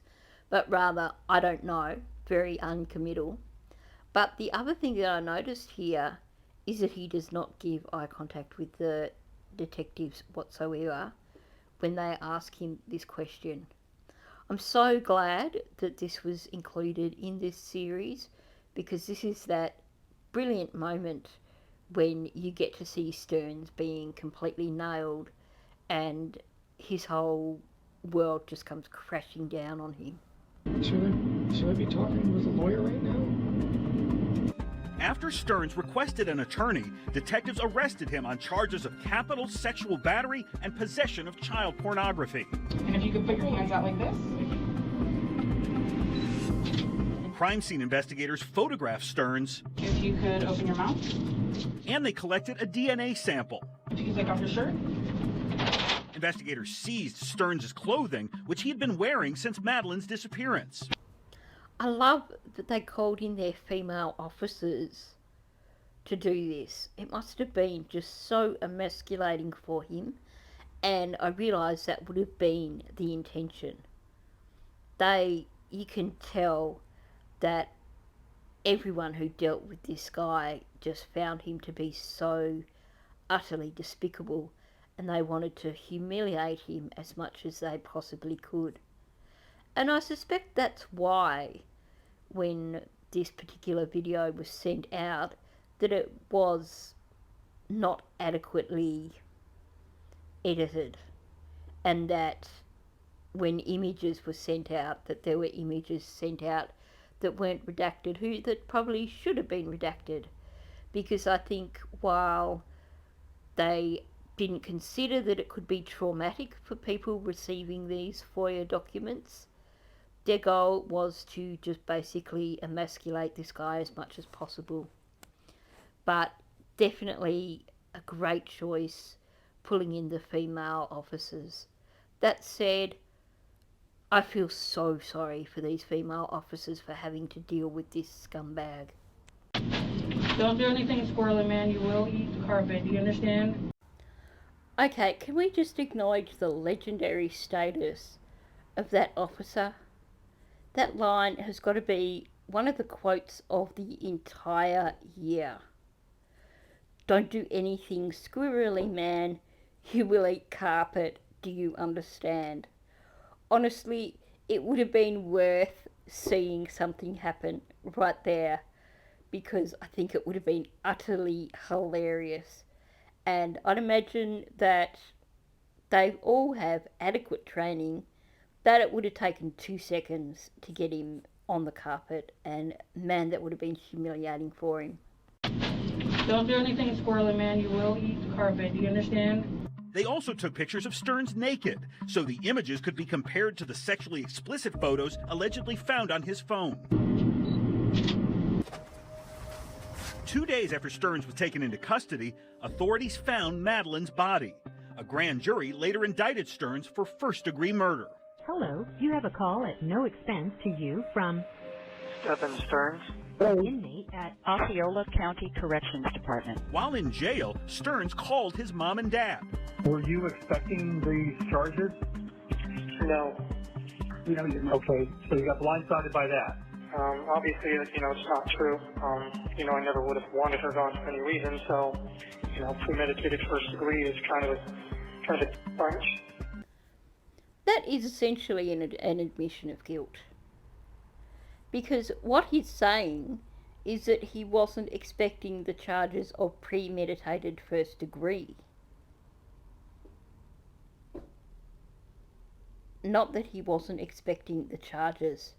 but rather, I don't know, very uncommittal. But the other thing that I noticed here is that he does not give eye contact with the detectives whatsoever when they ask him this question. I'm so glad that this was included in this series, because this is that brilliant moment when you get to see Stearns being completely nailed and his whole world just comes crashing down on him. Should I be talking with a lawyer right now? After Stearns requested an attorney, detectives arrested him on charges of capital sexual battery and possession of child pornography. And if you could put your hands out like this. Crime scene investigators photographed Stearns. If you could open your mouth. And they collected a DNA sample. If you could take off your shirt. Investigators seized Stearns' clothing, which he had been wearing since Madeline's disappearance. I love that they called in their female officers to do this. It must have been just so emasculating for him, and I realised that would have been the intention. You can tell that everyone who dealt with this guy just found him to be so utterly despicable, and they wanted to humiliate him as much as they possibly could. And I suspect that's why, when this particular video was sent out, that it was not adequately edited, and that when images were sent out, that there were images sent out that weren't redacted, that probably should have been redacted. Because I think while they didn't consider that it could be traumatic for people receiving these FOIA documents, their goal was to just basically emasculate this guy as much as possible. But definitely a great choice pulling in the female officers. That said, I feel so sorry for these female officers for having to deal with this scumbag. Don't do anything squirrely, man. You will eat the carpet. Do you understand? Okay, can we just acknowledge the legendary status of that officer? That line has got to be one of the quotes of the entire year. Don't do anything squirrely, man. You will eat carpet. Do you understand? Honestly, it would have been worth seeing something happen right there, because I think it would have been utterly hilarious. And I'd imagine that they all have adequate training, that it would have taken 2 seconds to get him on the carpet, and man, that would have been humiliating for him. Don't do anything squirrely, man. You will eat the carpet. Do you understand? They also took pictures of Stearns naked, so the images could be compared to the sexually explicit photos allegedly found on his phone. 2 days after Stearns was taken into custody, authorities found Madeline's body. A grand jury later indicted Stearns for first-degree murder. Hello, you have a call at no expense to you from Stephen Stearns, inmate at Osceola County Corrections Department. While in jail, Stearns called his mom and dad. Were you expecting these charges? No. Okay, so you got blindsided by that. Obviously, it's not true. I never would have wanted her gone for any reason, so, premeditated first degree is kind of a bunch. That is essentially an admission of guilt. Because what he's saying is that he wasn't expecting the charges of premeditated first degree. Not that he wasn't expecting the charges.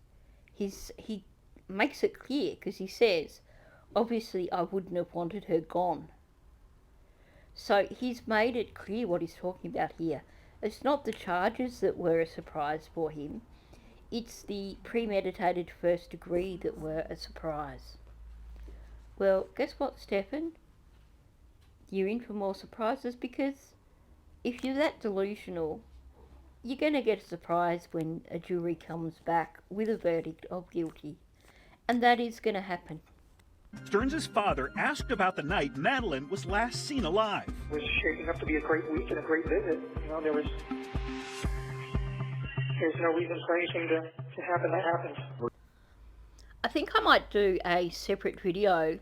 He makes it clear, because he says, obviously I wouldn't have wanted her gone. So he's made it clear what he's talking about here. It's not the charges that were a surprise for him. It's the premeditated first degree that were a surprise. Well, guess what, Stefan? You're in for more surprises, because if you're that delusional, you're going to get a surprise when a jury comes back with a verdict of guilty. And that is going to happen. Stearns' father asked about the night Madeline was last seen alive. It was shaping up to be a great week and a great visit. You know, there's no reason for anything to happen that happened. I think I might do a separate video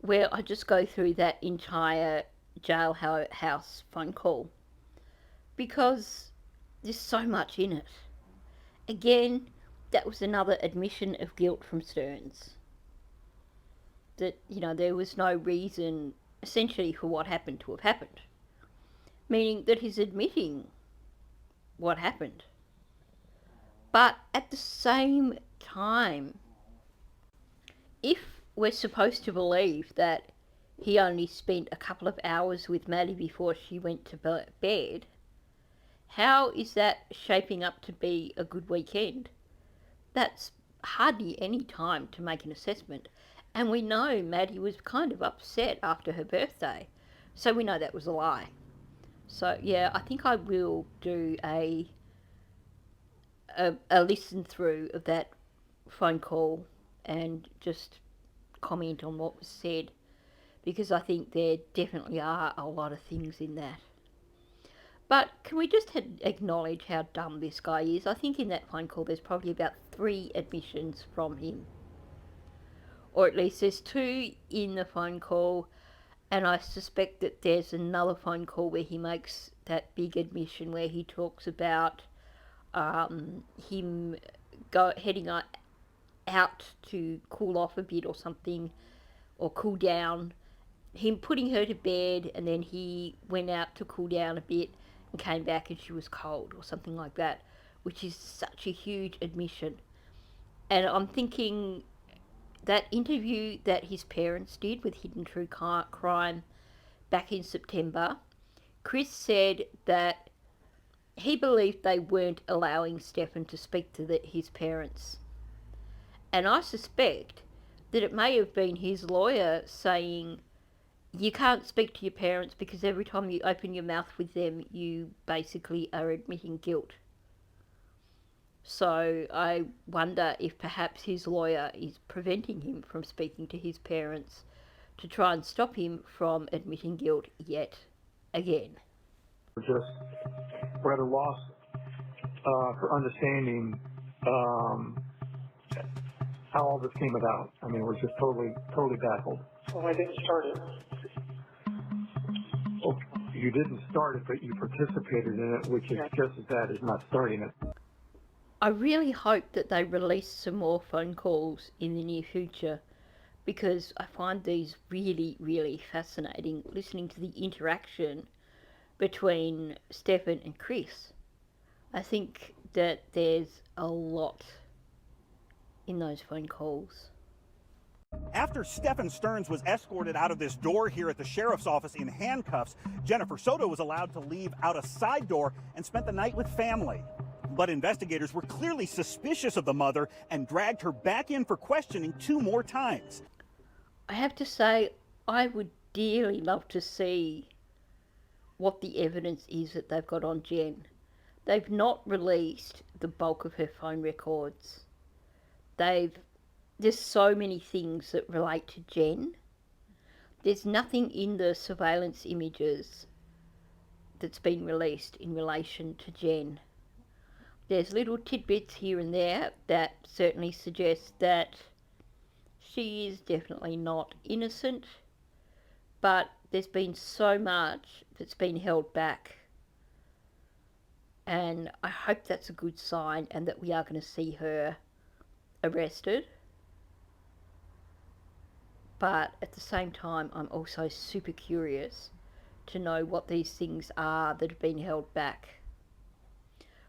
where I just go through that entire Jailhouse phone call, because there's so much in it. Again, that was another admission of guilt from Stearns. That, you know, there was no reason essentially for what happened to have happened. Meaning that he's admitting what happened. But at the same time, if we're supposed to believe that he only spent a couple of hours with Maddie before she went to bed, how is that shaping up to be a good weekend? That's hardly any time to make an assessment. And we know Maddie was kind of upset after her birthday. So we know that was a lie. So yeah, I think I will do a listen through of that phone call and just comment on what was said, because I think there definitely are a lot of things in that. But can we just acknowledge how dumb this guy is? I think in that phone call there's probably about 3 admissions from him. Or at least there's 2 in the phone call, and I suspect that there's another phone call where he makes that big admission where he talks about him heading out to cool off a bit or something, or cool down, him putting her to bed, and then he went out to cool down a bit and came back and she was cold or something like that, which is such a huge admission. And I'm thinking that interview that his parents did with Hidden True Crime back in September, Chris said that he believed they weren't allowing Stefan to speak to his parents. And I suspect that it may have been his lawyer saying, you can't speak to your parents because every time you open your mouth with them, you basically are admitting guilt. So I wonder if perhaps his lawyer is preventing him from speaking to his parents to try and stop him from admitting guilt yet again. We're at a loss for understanding how all this came about. I mean, we're just totally baffled. Well, I didn't start it. Well, you didn't start it, but you participated in it, which is just as bad as not starting it. I really hope that they release some more phone calls in the near future, because I find these really, really fascinating, listening to the interaction between Stefan and Chris. I think that there's a lot in those phone calls. After Stefan Stearns was escorted out of this door here at the sheriff's office in handcuffs, Jennifer Soto was allowed to leave out a side door and spent the night with family. But investigators were clearly suspicious of the mother and dragged her back in for questioning 2 more times. I have to say, I would dearly love to see what the evidence is that they've got on Jen. They've not released the bulk of her phone records. There's so many things that relate to Jen. There's nothing in the surveillance images that's been released in relation to Jen. There's little tidbits here and there that certainly suggest that she is definitely not innocent, but there's been so much that's been held back. And I hope that's a good sign and that we are going to see her arrested. But at the same time, I'm also super curious to know what these things are that have been held back.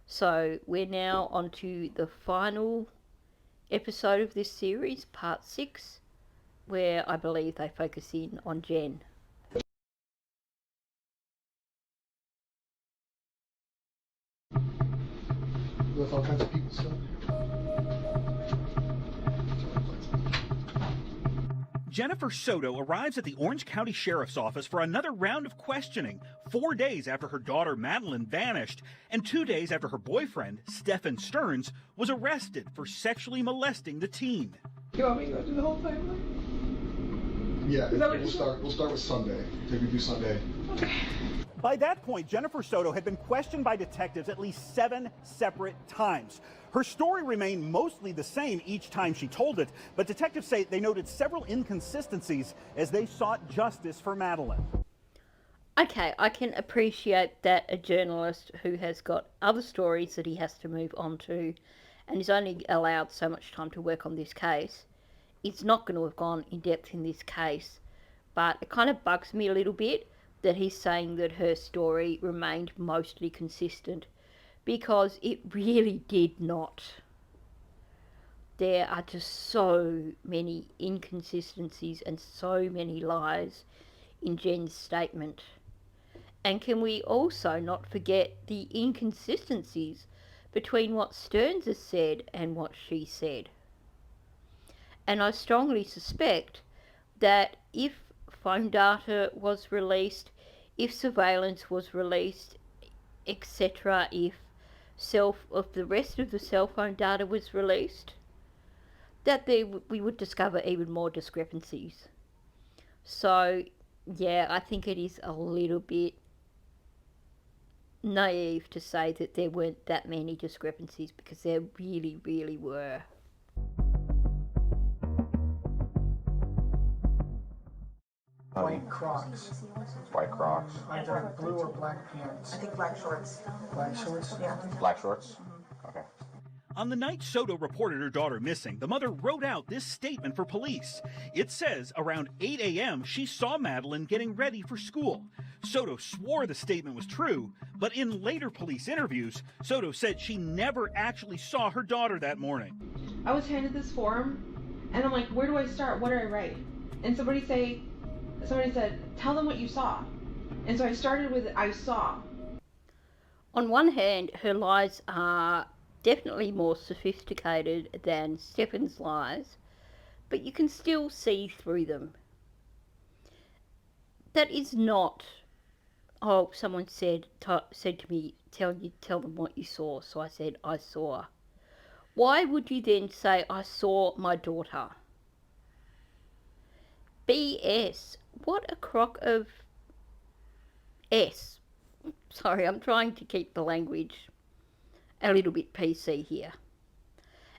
So we're now on to the final episode of this series, part 6, where I believe they focus in on Jen. With all kinds of people still. Jennifer Soto arrives at the Orange County Sheriff's Office for another round of questioning, 4 days after her daughter Madeline vanished, and 2 days after her boyfriend, Stephen Stearns, was arrested for sexually molesting the teen. You want me to go through the whole timeline? Yeah, Is that what we'll start with Sunday. Take me through Sunday. Okay. By that point, Jennifer Soto had been questioned by detectives at least 7 separate times. Her story remained mostly the same each time she told it, but detectives say they noted several inconsistencies as they sought justice for Madeline. Okay, I can appreciate that a journalist who has got other stories that he has to move on to and is only allowed so much time to work on this case is not going to have gone in depth in this case. But it kind of bugs me a little bit that he's saying that her story remained mostly consistent, because it really did not. There are just so many inconsistencies and so many lies in Jen's statement. And can we also not forget the inconsistencies between what Stearns has said and what she said? And I strongly suspect that if phone data was released, if surveillance was released, etc., if the rest of the cell phone data was released, that we would discover even more discrepancies. So, yeah, I think it is a little bit naive to say that there weren't that many discrepancies, because there really, really were. White Crocs. White Crocs. Either blue or black pants. I think black shorts. Black shorts? Yeah. Black shorts? Okay. On the night Soto reported her daughter missing, the mother wrote out this statement for police. It says around 8 a.m. she saw Madeline getting ready for school. Soto swore the statement was true, but in later police interviews, Soto said she never actually saw her daughter that morning. I was handed this form, and I'm like, where do I start? What do I write? And somebody said, tell them what you saw. And so I started with, I saw. On one hand, her lies are definitely more sophisticated than Stephen's lies, but you can still see through them. That is not, oh, someone said to me, tell them what you saw, so I said, I saw. Why would you then say, I saw my daughter? BS. What a crock of S. Sorry, I'm trying to keep the language a little bit PC here.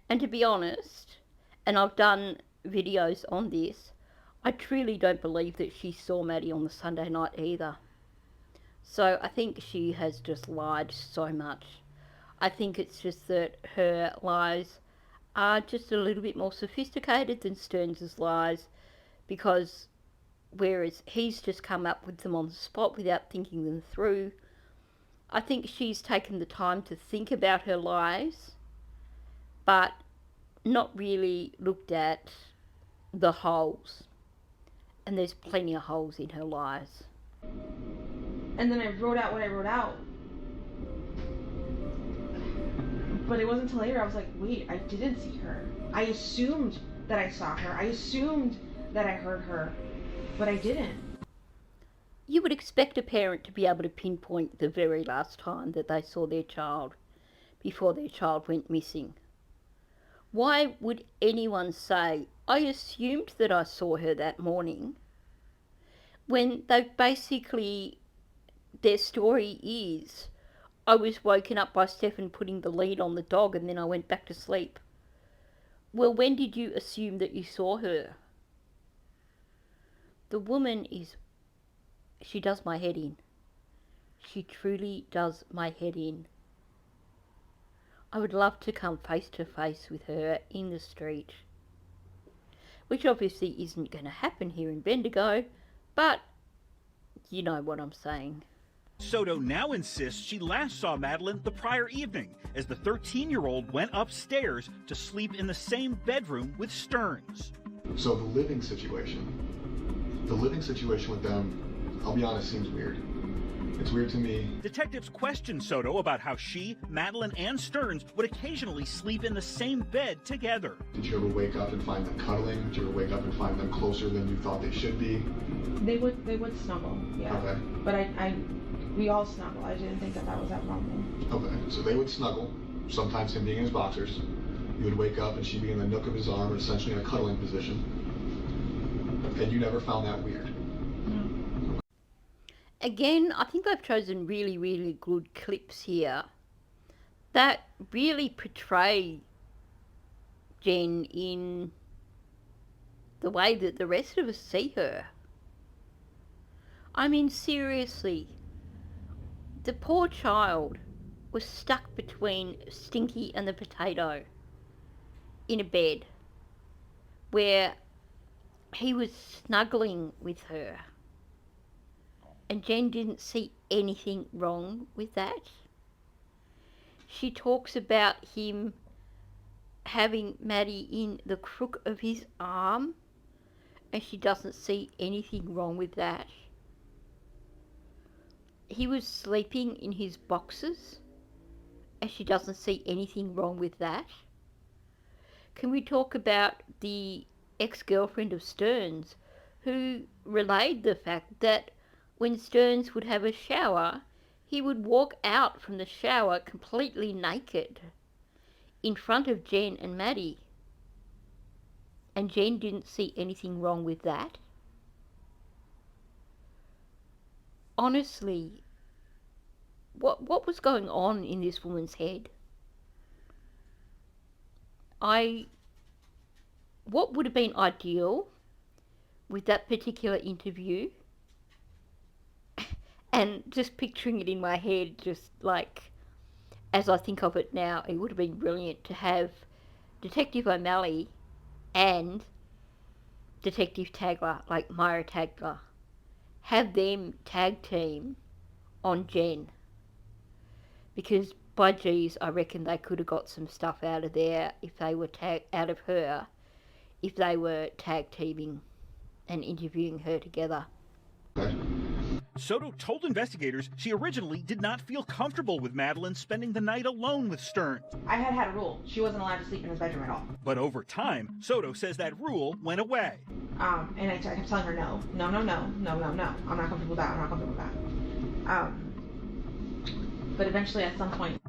And to be honest, and I've done videos on this, I truly don't believe that she saw Maddie on the Sunday night either. So I think she has just lied so much. I think it's just that her lies are just a little bit more sophisticated than Stearns' lies, because whereas he's just come up with them on the spot without thinking them through, I think she's taken the time to think about her lies, but not really looked at the holes. And there's plenty of holes in her lies. And then I wrote out what I wrote out. But it wasn't until later I was like, wait, I didn't see her. I assumed that I saw her. I assumed that I heard her, but I didn't. You would expect a parent to be able to pinpoint the very last time that they saw their child before their child went missing. Why would anyone say, I assumed that I saw her that morning, when they've basically, their story is, I was woken up by Stephen putting the lead on the dog and then I went back to sleep. Well, when did you assume that you saw her? The woman is, she does my head in. She truly does my head in. I would love to come face to face with her in the street, which obviously isn't going to happen here in Bendigo, but you know what I'm saying. Soto now insists she last saw Madeline the prior evening, as the 13-year-old went upstairs to sleep in the same bedroom with Stearns. So the living situation with them, I'll be honest, seems weird. It's weird to me. Detectives questioned Soto about how she, Madeline, and Stearns would occasionally sleep in the same bed together. Did you ever wake up and find them cuddling? Did you ever wake up and find them closer than you thought they should be? They would snuggle, yeah. Okay. But I We all snuggle. I didn't think that that was abnormal. Okay, so they would snuggle, sometimes him being in his boxers. He would wake up and she'd be in the nook of his arm, essentially in a cuddling position. And you never found that weird? No. Again, I think they've chosen really, really good clips here that really portray Jen in the way that the rest of us see her. I mean, seriously, the poor child was stuck between Stinky and the potato in a bed where he was snuggling with her. And Jen didn't see anything wrong with that. She talks about him having Maddie in the crook of his arm, and she doesn't see anything wrong with that. He was sleeping in his boxers, and she doesn't see anything wrong with that. Can we talk about the ex-girlfriend of Stearns, who relayed the fact that when Stearns would have a shower, he would walk out from the shower completely naked in front of Jen and Maddie. And Jen didn't see anything wrong with that. Honestly, what was going on in this woman's head? What would have been ideal with that particular interview, and just picturing it in my head, just like, as I think of it now, it would have been brilliant to have Detective O'Malley and Detective Tagler, like Myra Tagler, have them tag team on Jen. Because by geez, I reckon they could have got some stuff out of there if they were out of her, if they were tag teaming and interviewing her together. Soto told investigators she originally did not feel comfortable with Madeline spending the night alone with Stearns. I had a rule. She wasn't allowed to sleep in his bedroom at all. But over time, Soto says that rule went away. And I kept telling her no. I'm not comfortable with that. But eventually at some point,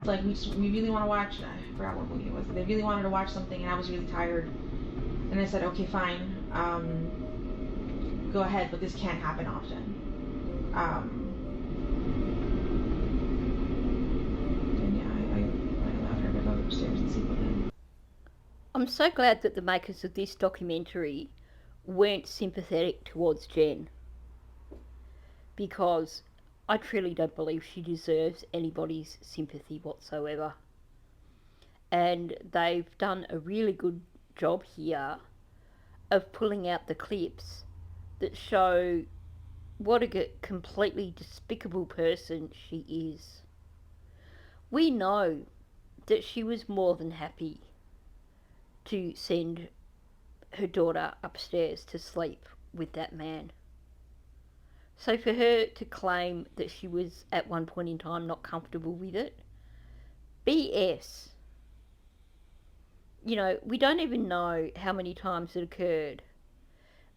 like we really want to watch, I forgot what movie it was. They really wanted to watch something and I was really tired. And I said, okay, fine. Go ahead, but this can't happen often. And yeah, I allowed her to go upstairs and sleep with him. I'm so glad that the makers of this documentary weren't sympathetic towards Jen, because I truly don't believe she deserves anybody's sympathy whatsoever. And they've done a really good job here of pulling out the clips that show what a completely despicable person she is. We know that she was more than happy to send her daughter upstairs to sleep with that man. So for her to claim that she was at one point in time not comfortable with it, BS. You know, we don't even know how many times it occurred.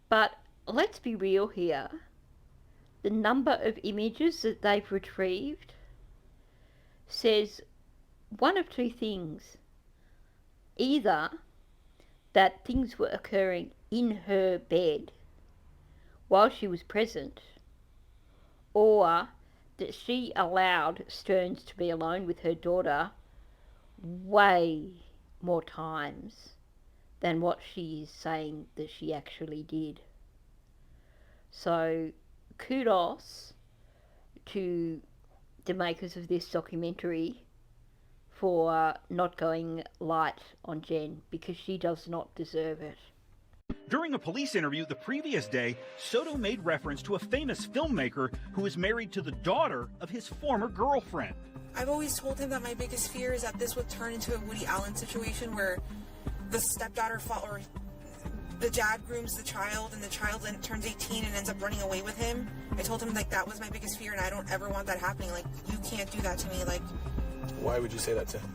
But let's be real here. The number of images that they've retrieved says one of two things. Either that things were occurring in her bed while she was present, or that she allowed Stearns to be alone with her daughter way more times than what she is saying that she actually did. So kudos to the makers of this documentary for not going light on Jen, because she does not deserve it. During a police interview the previous day, Soto made reference to a famous filmmaker who is married to the daughter of his former girlfriend. I've always told him that my biggest fear is that this would turn into a Woody Allen situation where the stepdaughter or the dad grooms the child and the child then turns 18 and ends up running away with him. I told him like that was my biggest fear and I don't ever want that happening. Like, you can't do that to me. Like, why would you say that to him?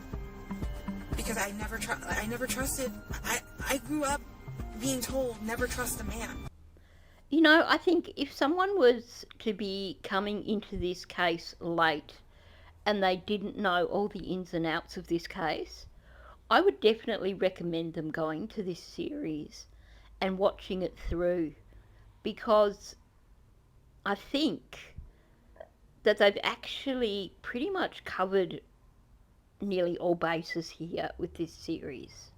Because I never trusted. I grew up being told never trust a man. You know, I think if someone was to be coming into this case late and they didn't know all the ins and outs of this case, I would definitely recommend them going to this series and watching it through, because I think that they've actually pretty much covered nearly all bases here with this series.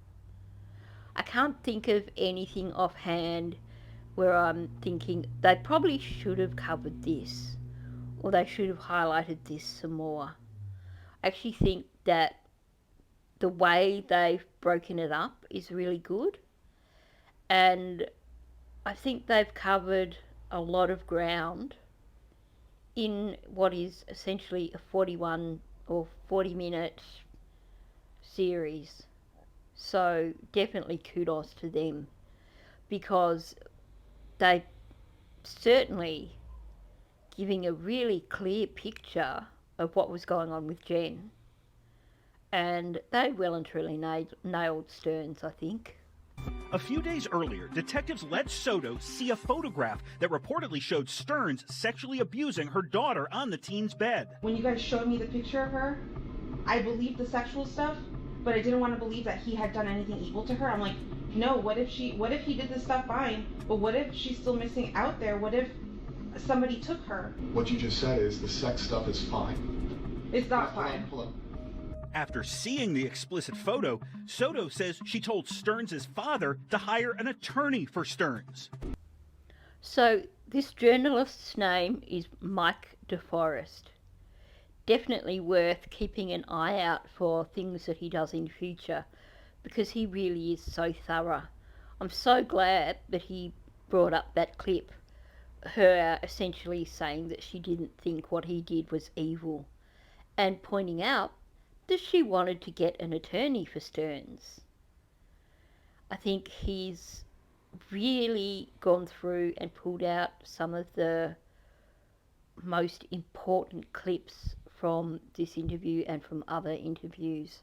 I can't think of anything offhand where I'm thinking they probably should have covered this, or they should have highlighted this some more. I actually think that the way they've broken it up is really good, and I think they've covered a lot of ground in what is essentially a 41 or 40-minute series. So definitely kudos to them, because they certainly giving a really clear picture of what was going on with Jen, and they well and truly nailed Stearns, I think. A few days earlier, detectives let Soto see a photograph that reportedly showed Stearns sexually abusing her daughter on the teen's bed. When you guys showed me the picture of her, I believed the sexual stuff, but I didn't want to believe that he had done anything evil to her. I'm like, no, what if he did this stuff fine, but what if she's still missing out there? What if somebody took her? What you just said is the sex stuff is fine. It's not fine. Hold on. After seeing the explicit photo, Soto says she told Stearns' father to hire an attorney for Stearns. So this journalist's name is Mike DeForest. Definitely worth keeping an eye out for things that he does in future, because he really is so thorough. I'm so glad that he brought up that clip, her essentially saying that she didn't think what he did was evil, and pointing out that she wanted to get an attorney for Stearns. I think he's really gone through and pulled out some of the most important clips from this interview and from other interviews.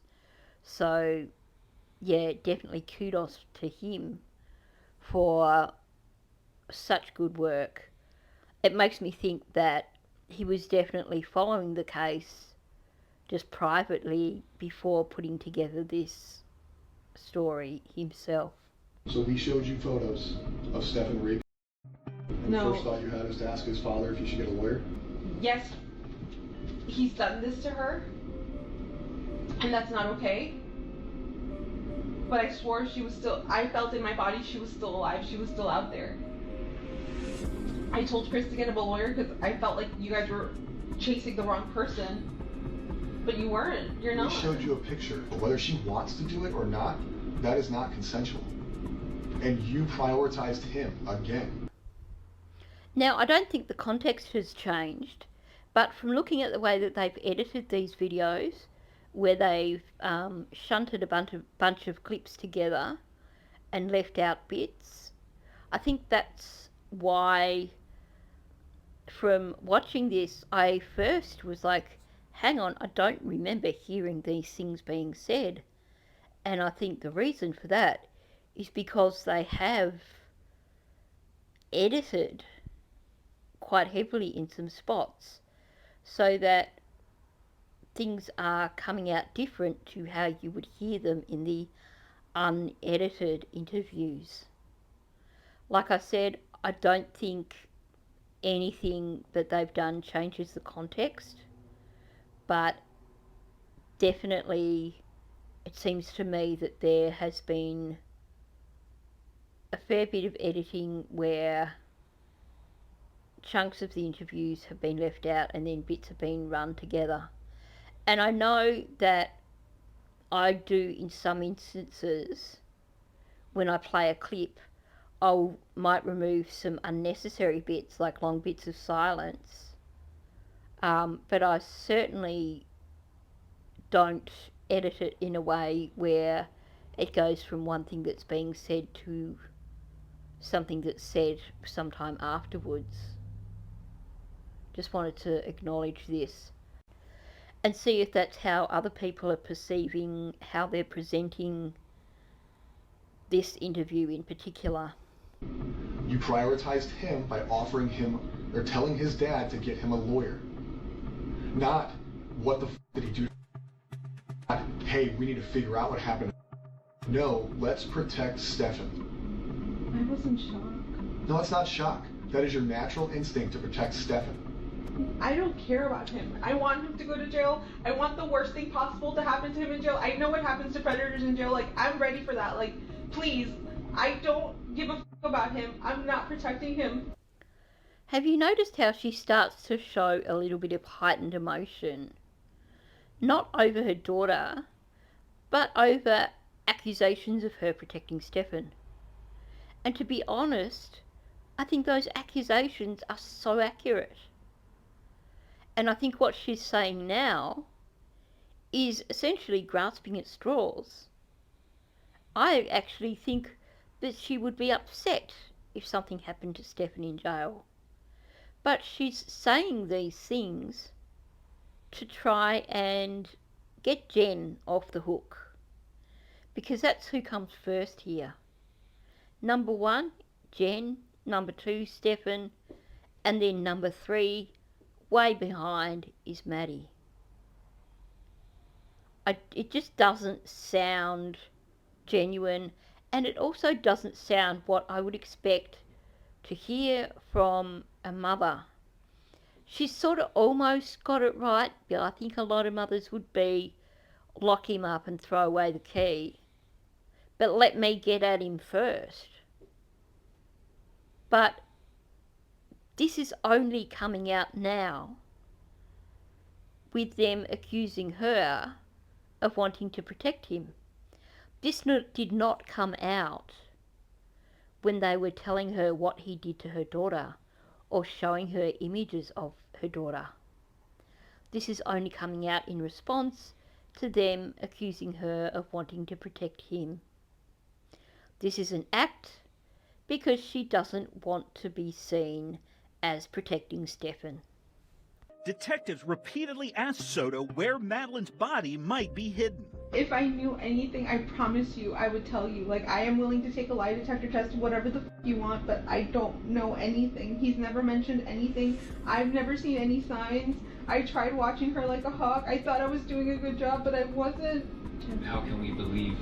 So yeah, definitely kudos to him for such good work. It makes me think that he was definitely following the case just privately before putting together this story himself. So he showed you photos of Stephen Reed? And No. the first thought you had is to ask his father if he should get a lawyer? Yes, he's done this to her, and that's not okay. But I swore I felt in my body she was still alive, she was still out there. I told Chris to get him a lawyer because I felt like you guys were chasing the wrong person. But you weren't. You're not. We showed you a picture. Whether she wants to do it or not, that is not consensual. And you prioritized him again. Now, I don't think the context has changed, but from looking at the way that they've edited these videos, where they've shunted a bunch of clips together and left out bits, I think that's why, from watching this, I first was like, hang on, I don't remember hearing these things being said. And I think the reason for that is because they have edited quite heavily in some spots, so that things are coming out different to how you would hear them in the unedited interviews. Like I said, I don't think anything that they've done changes the context, but definitely it seems to me that there has been a fair bit of editing where chunks of the interviews have been left out and then bits have been run together. And I know that I do in some instances, when I play a clip, I might remove some unnecessary bits, like long bits of silence. But I certainly don't edit it in a way where it goes from one thing that's being said to something that's said sometime afterwards. Just wanted to acknowledge this and see if that's how other people are perceiving how they're presenting this interview in particular. You You prioritized him by offering him or telling his dad to get him a lawyer. Not what the f did he do? Not, hey, we need to figure out what happened. No, let's protect Stefan. I was in shock. No, that's not shock. That is your natural instinct to protect Stefan. I don't care about him. I want him to go to jail. I want the worst thing possible to happen to him in jail. I know what happens to predators in jail. Like, I'm ready for that. Like, please. I don't give a f about him. I'm not protecting him. Have you noticed how she starts to show a little bit of heightened emotion? Not over her daughter, but over accusations of her protecting Stefan. And to be honest, I think those accusations are so accurate. And I think what she's saying now is essentially grasping at straws. I actually think that she would be upset if something happened to Stefan in jail. But she's saying these things to try and get Jen off the hook. Because that's who comes first here. Number 1, Jen. Number 2, Stefan. And then number 3, way behind, is Maddie. It just doesn't sound genuine, and it also doesn't sound what I would expect to hear from a mother. She's sort of almost got it right, but I think a lot of mothers would be lock him up and throw away the key. But let me get at him first. But this is only coming out now with them accusing her of wanting to protect him. This did not come out when they were telling her what he did to her daughter or showing her images of her daughter. This is only coming out in response to them accusing her of wanting to protect him. This is an act because she doesn't want to be seen as protecting Stefan. Detectives repeatedly asked Soto where Madeline's body might be hidden. If I knew anything, I promise you, I would tell you. Like, I am willing to take a lie detector test, whatever the f you want, but I don't know anything. He's never mentioned anything. I've never seen any signs. I tried watching her like a hawk. I thought I was doing a good job, but I wasn't. How can we believe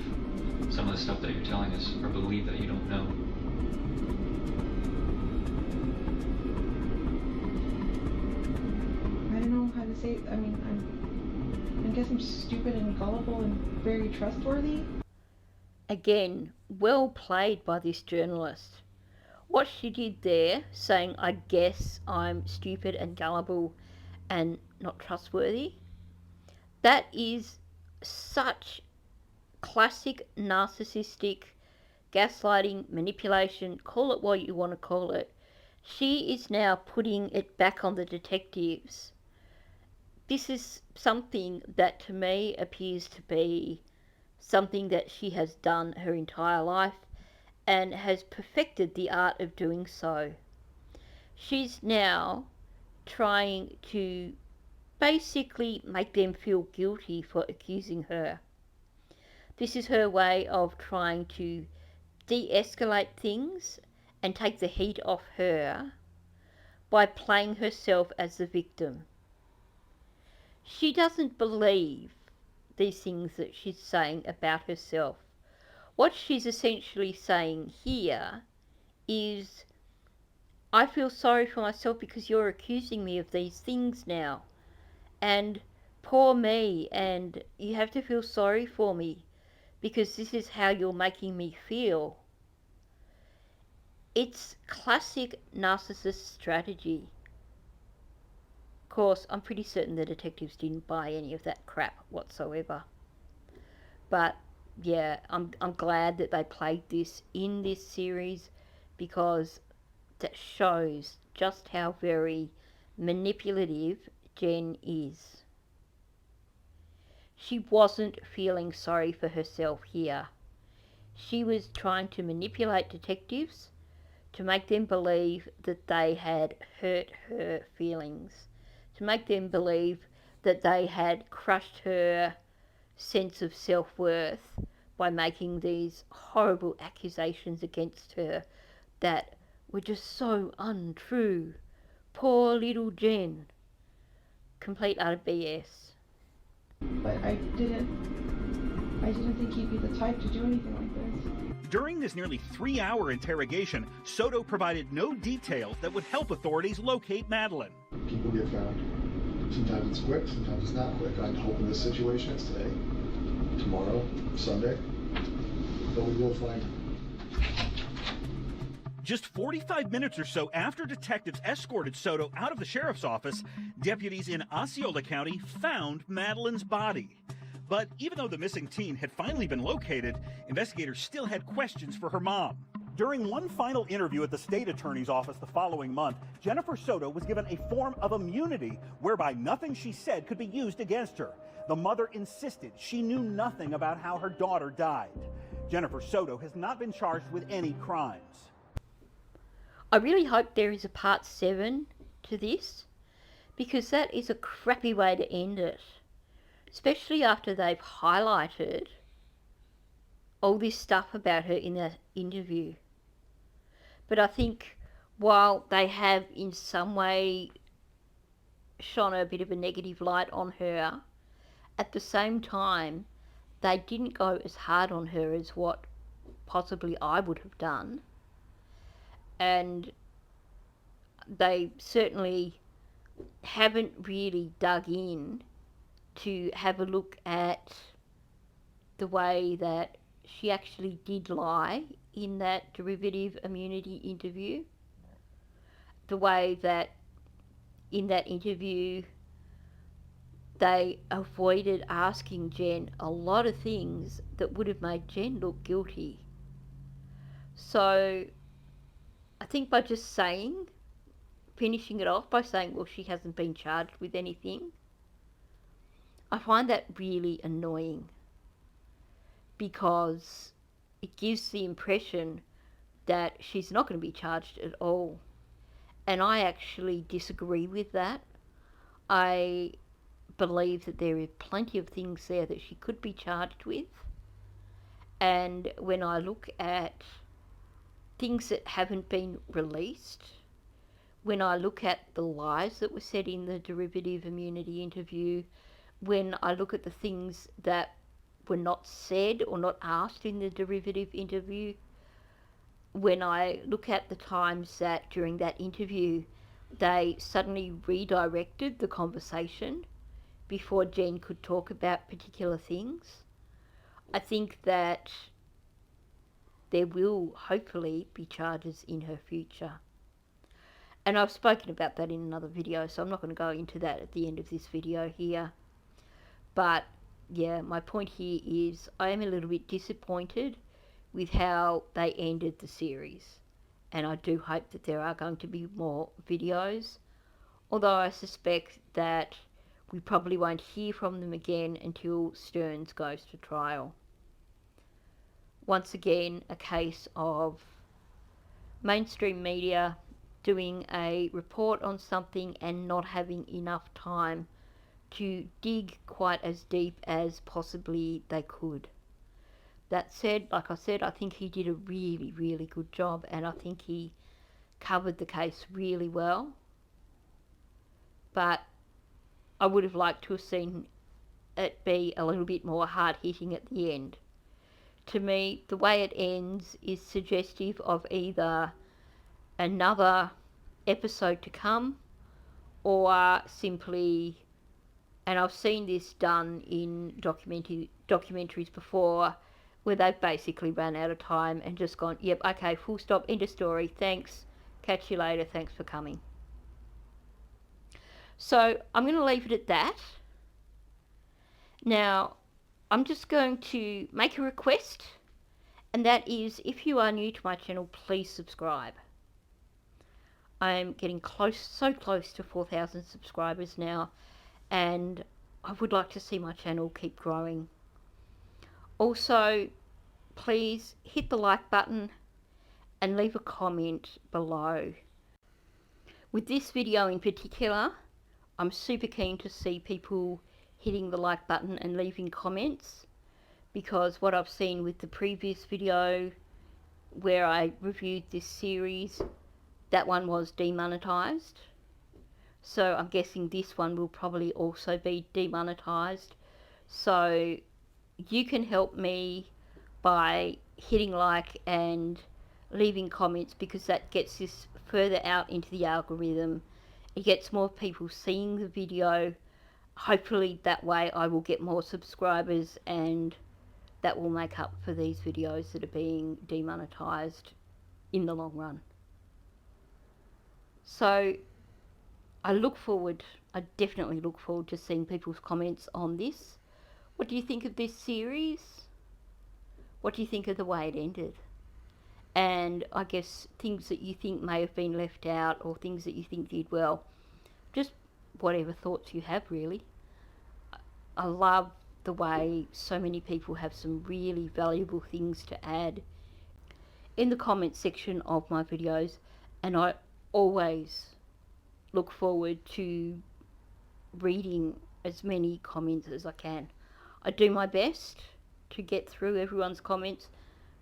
some of the stuff that you're telling us, or believe that you don't know? I don't know how to say it. I mean, I guess I'm stupid and gullible and very trustworthy. Again, well played by this journalist. What she did there, saying, I guess I'm stupid and gullible and not trustworthy, that is such classic narcissistic gaslighting, manipulation, call it what you want to call it. She is now putting it back on the detectives. This is something that to me appears to be something that she has done her entire life and has perfected the art of doing so. She's now trying to basically make them feel guilty for accusing her. This is her way of trying to de-escalate things and take the heat off her by playing herself as the victim. She doesn't believe these things that she's saying about herself. What she's essentially saying here is, I feel sorry for myself because you're accusing me of these things now. And poor me, and you have to feel sorry for me because this is how you're making me feel. It's classic narcissist strategy. Of course, I'm pretty certain the detectives didn't buy any of that crap whatsoever. But yeah, I'm glad that they played this in this series because that shows just how very manipulative Jen is. She wasn't feeling sorry for herself here. She was trying to manipulate detectives to make them believe that they had hurt her feelings, to make them believe that they had crushed her sense of self-worth by making these horrible accusations against her that were just so untrue. Poor little Jen. Complete utter BS. But I didn't think he'd be the type to do anything like this. During this nearly 3-hour interrogation, Soto provided no details that would help authorities locate Madeline. People get found. Sometimes it's quick, sometimes it's not quick. I'm hoping this situation is today, tomorrow, Sunday, but we will find him. Just 45 minutes or so after detectives escorted Soto out of the sheriff's office, deputies in Osceola County found Madeline's body. But even though the missing teen had finally been located, investigators still had questions for her mom. During one final interview at the state attorney's office the following month, Jennifer Soto was given a form of immunity whereby nothing she said could be used against her. The mother insisted she knew nothing about how her daughter died. Jennifer Soto has not been charged with any crimes. I really hope there is a part 7 to this, because that is a crappy way to end it. Especially after they've highlighted all this stuff about her in that interview. But I think while they have in some way shone a bit of a negative light on her, at the same time they didn't go as hard on her as what possibly I would have done. And they certainly haven't really dug in to have a look at the way that she actually did lie in that derivative immunity interview. The way that in that interview they avoided asking Jen a lot of things that would have made Jen look guilty. So I think by just finishing it off by saying, well, she hasn't been charged with anything, I find that really annoying, because it gives the impression that she's not going to be charged at all. And I actually disagree with that. I believe that there are plenty of things there that she could be charged with. And when I look at things that haven't been released, when I look at the lies that were said in the derivative immunity interview, when I look at the things that were not said or not asked in the derivative interview, when I look at the times that during that interview they suddenly redirected the conversation before Jen could talk about particular things, I think that there will hopefully be charges in her future. And I've spoken about that in another video, so I'm not going to go into that at the end of this video here. But yeah, my point here is I am a little bit disappointed with how they ended the series. And I do hope that there are going to be more videos, although I suspect that we probably won't hear from them again until Stearns goes to trial. Once again, a case of mainstream media doing a report on something and not having enough time to dig quite as deep as possibly they could. That said, like I said, I think he did a really, really good job, and I think he covered the case really well. But I would have liked to have seen it be a little bit more hard-hitting at the end. To me, the way it ends is suggestive of either another episode to come, or simply, and I've seen this done in documentaries before, where they've basically run out of time and just gone, yep, okay, full stop, end of story, thanks, catch you later, thanks for coming. So I'm going to leave it at that. Now, I'm just going to make a request, and that is, if you are new to my channel, please subscribe. I'm getting so close to 4,000 subscribers now, and I would like to see my channel keep growing. Also, please hit the like button and leave a comment below. With this video in particular, I'm super keen to see people hitting the like button and leaving comments, because what I've seen with the previous video where I reviewed this series, that one was demonetized. So I'm guessing this one will probably also be demonetized. So you can help me by hitting like and leaving comments, because that gets this further out into the algorithm. It gets more people seeing the video. Hopefully that way I will get more subscribers, and that will make up for these videos that are being demonetized in the long run. So I definitely look forward to seeing people's comments on this. What do you think of this series? What do you think of the way it ended? And I guess things that you think may have been left out, or things that you think did well. Just whatever thoughts you have, really. I love the way so many people have some really valuable things to add in the comment section of my videos, and I always look forward to reading as many comments as I can. I do my best to get through everyone's comments.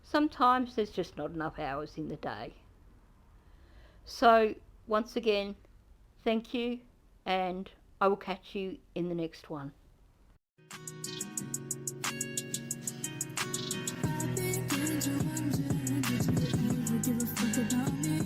Sometimes there's just not enough hours in the day. So once again, thank you, and I will catch you in the next one. Give a fuck about me.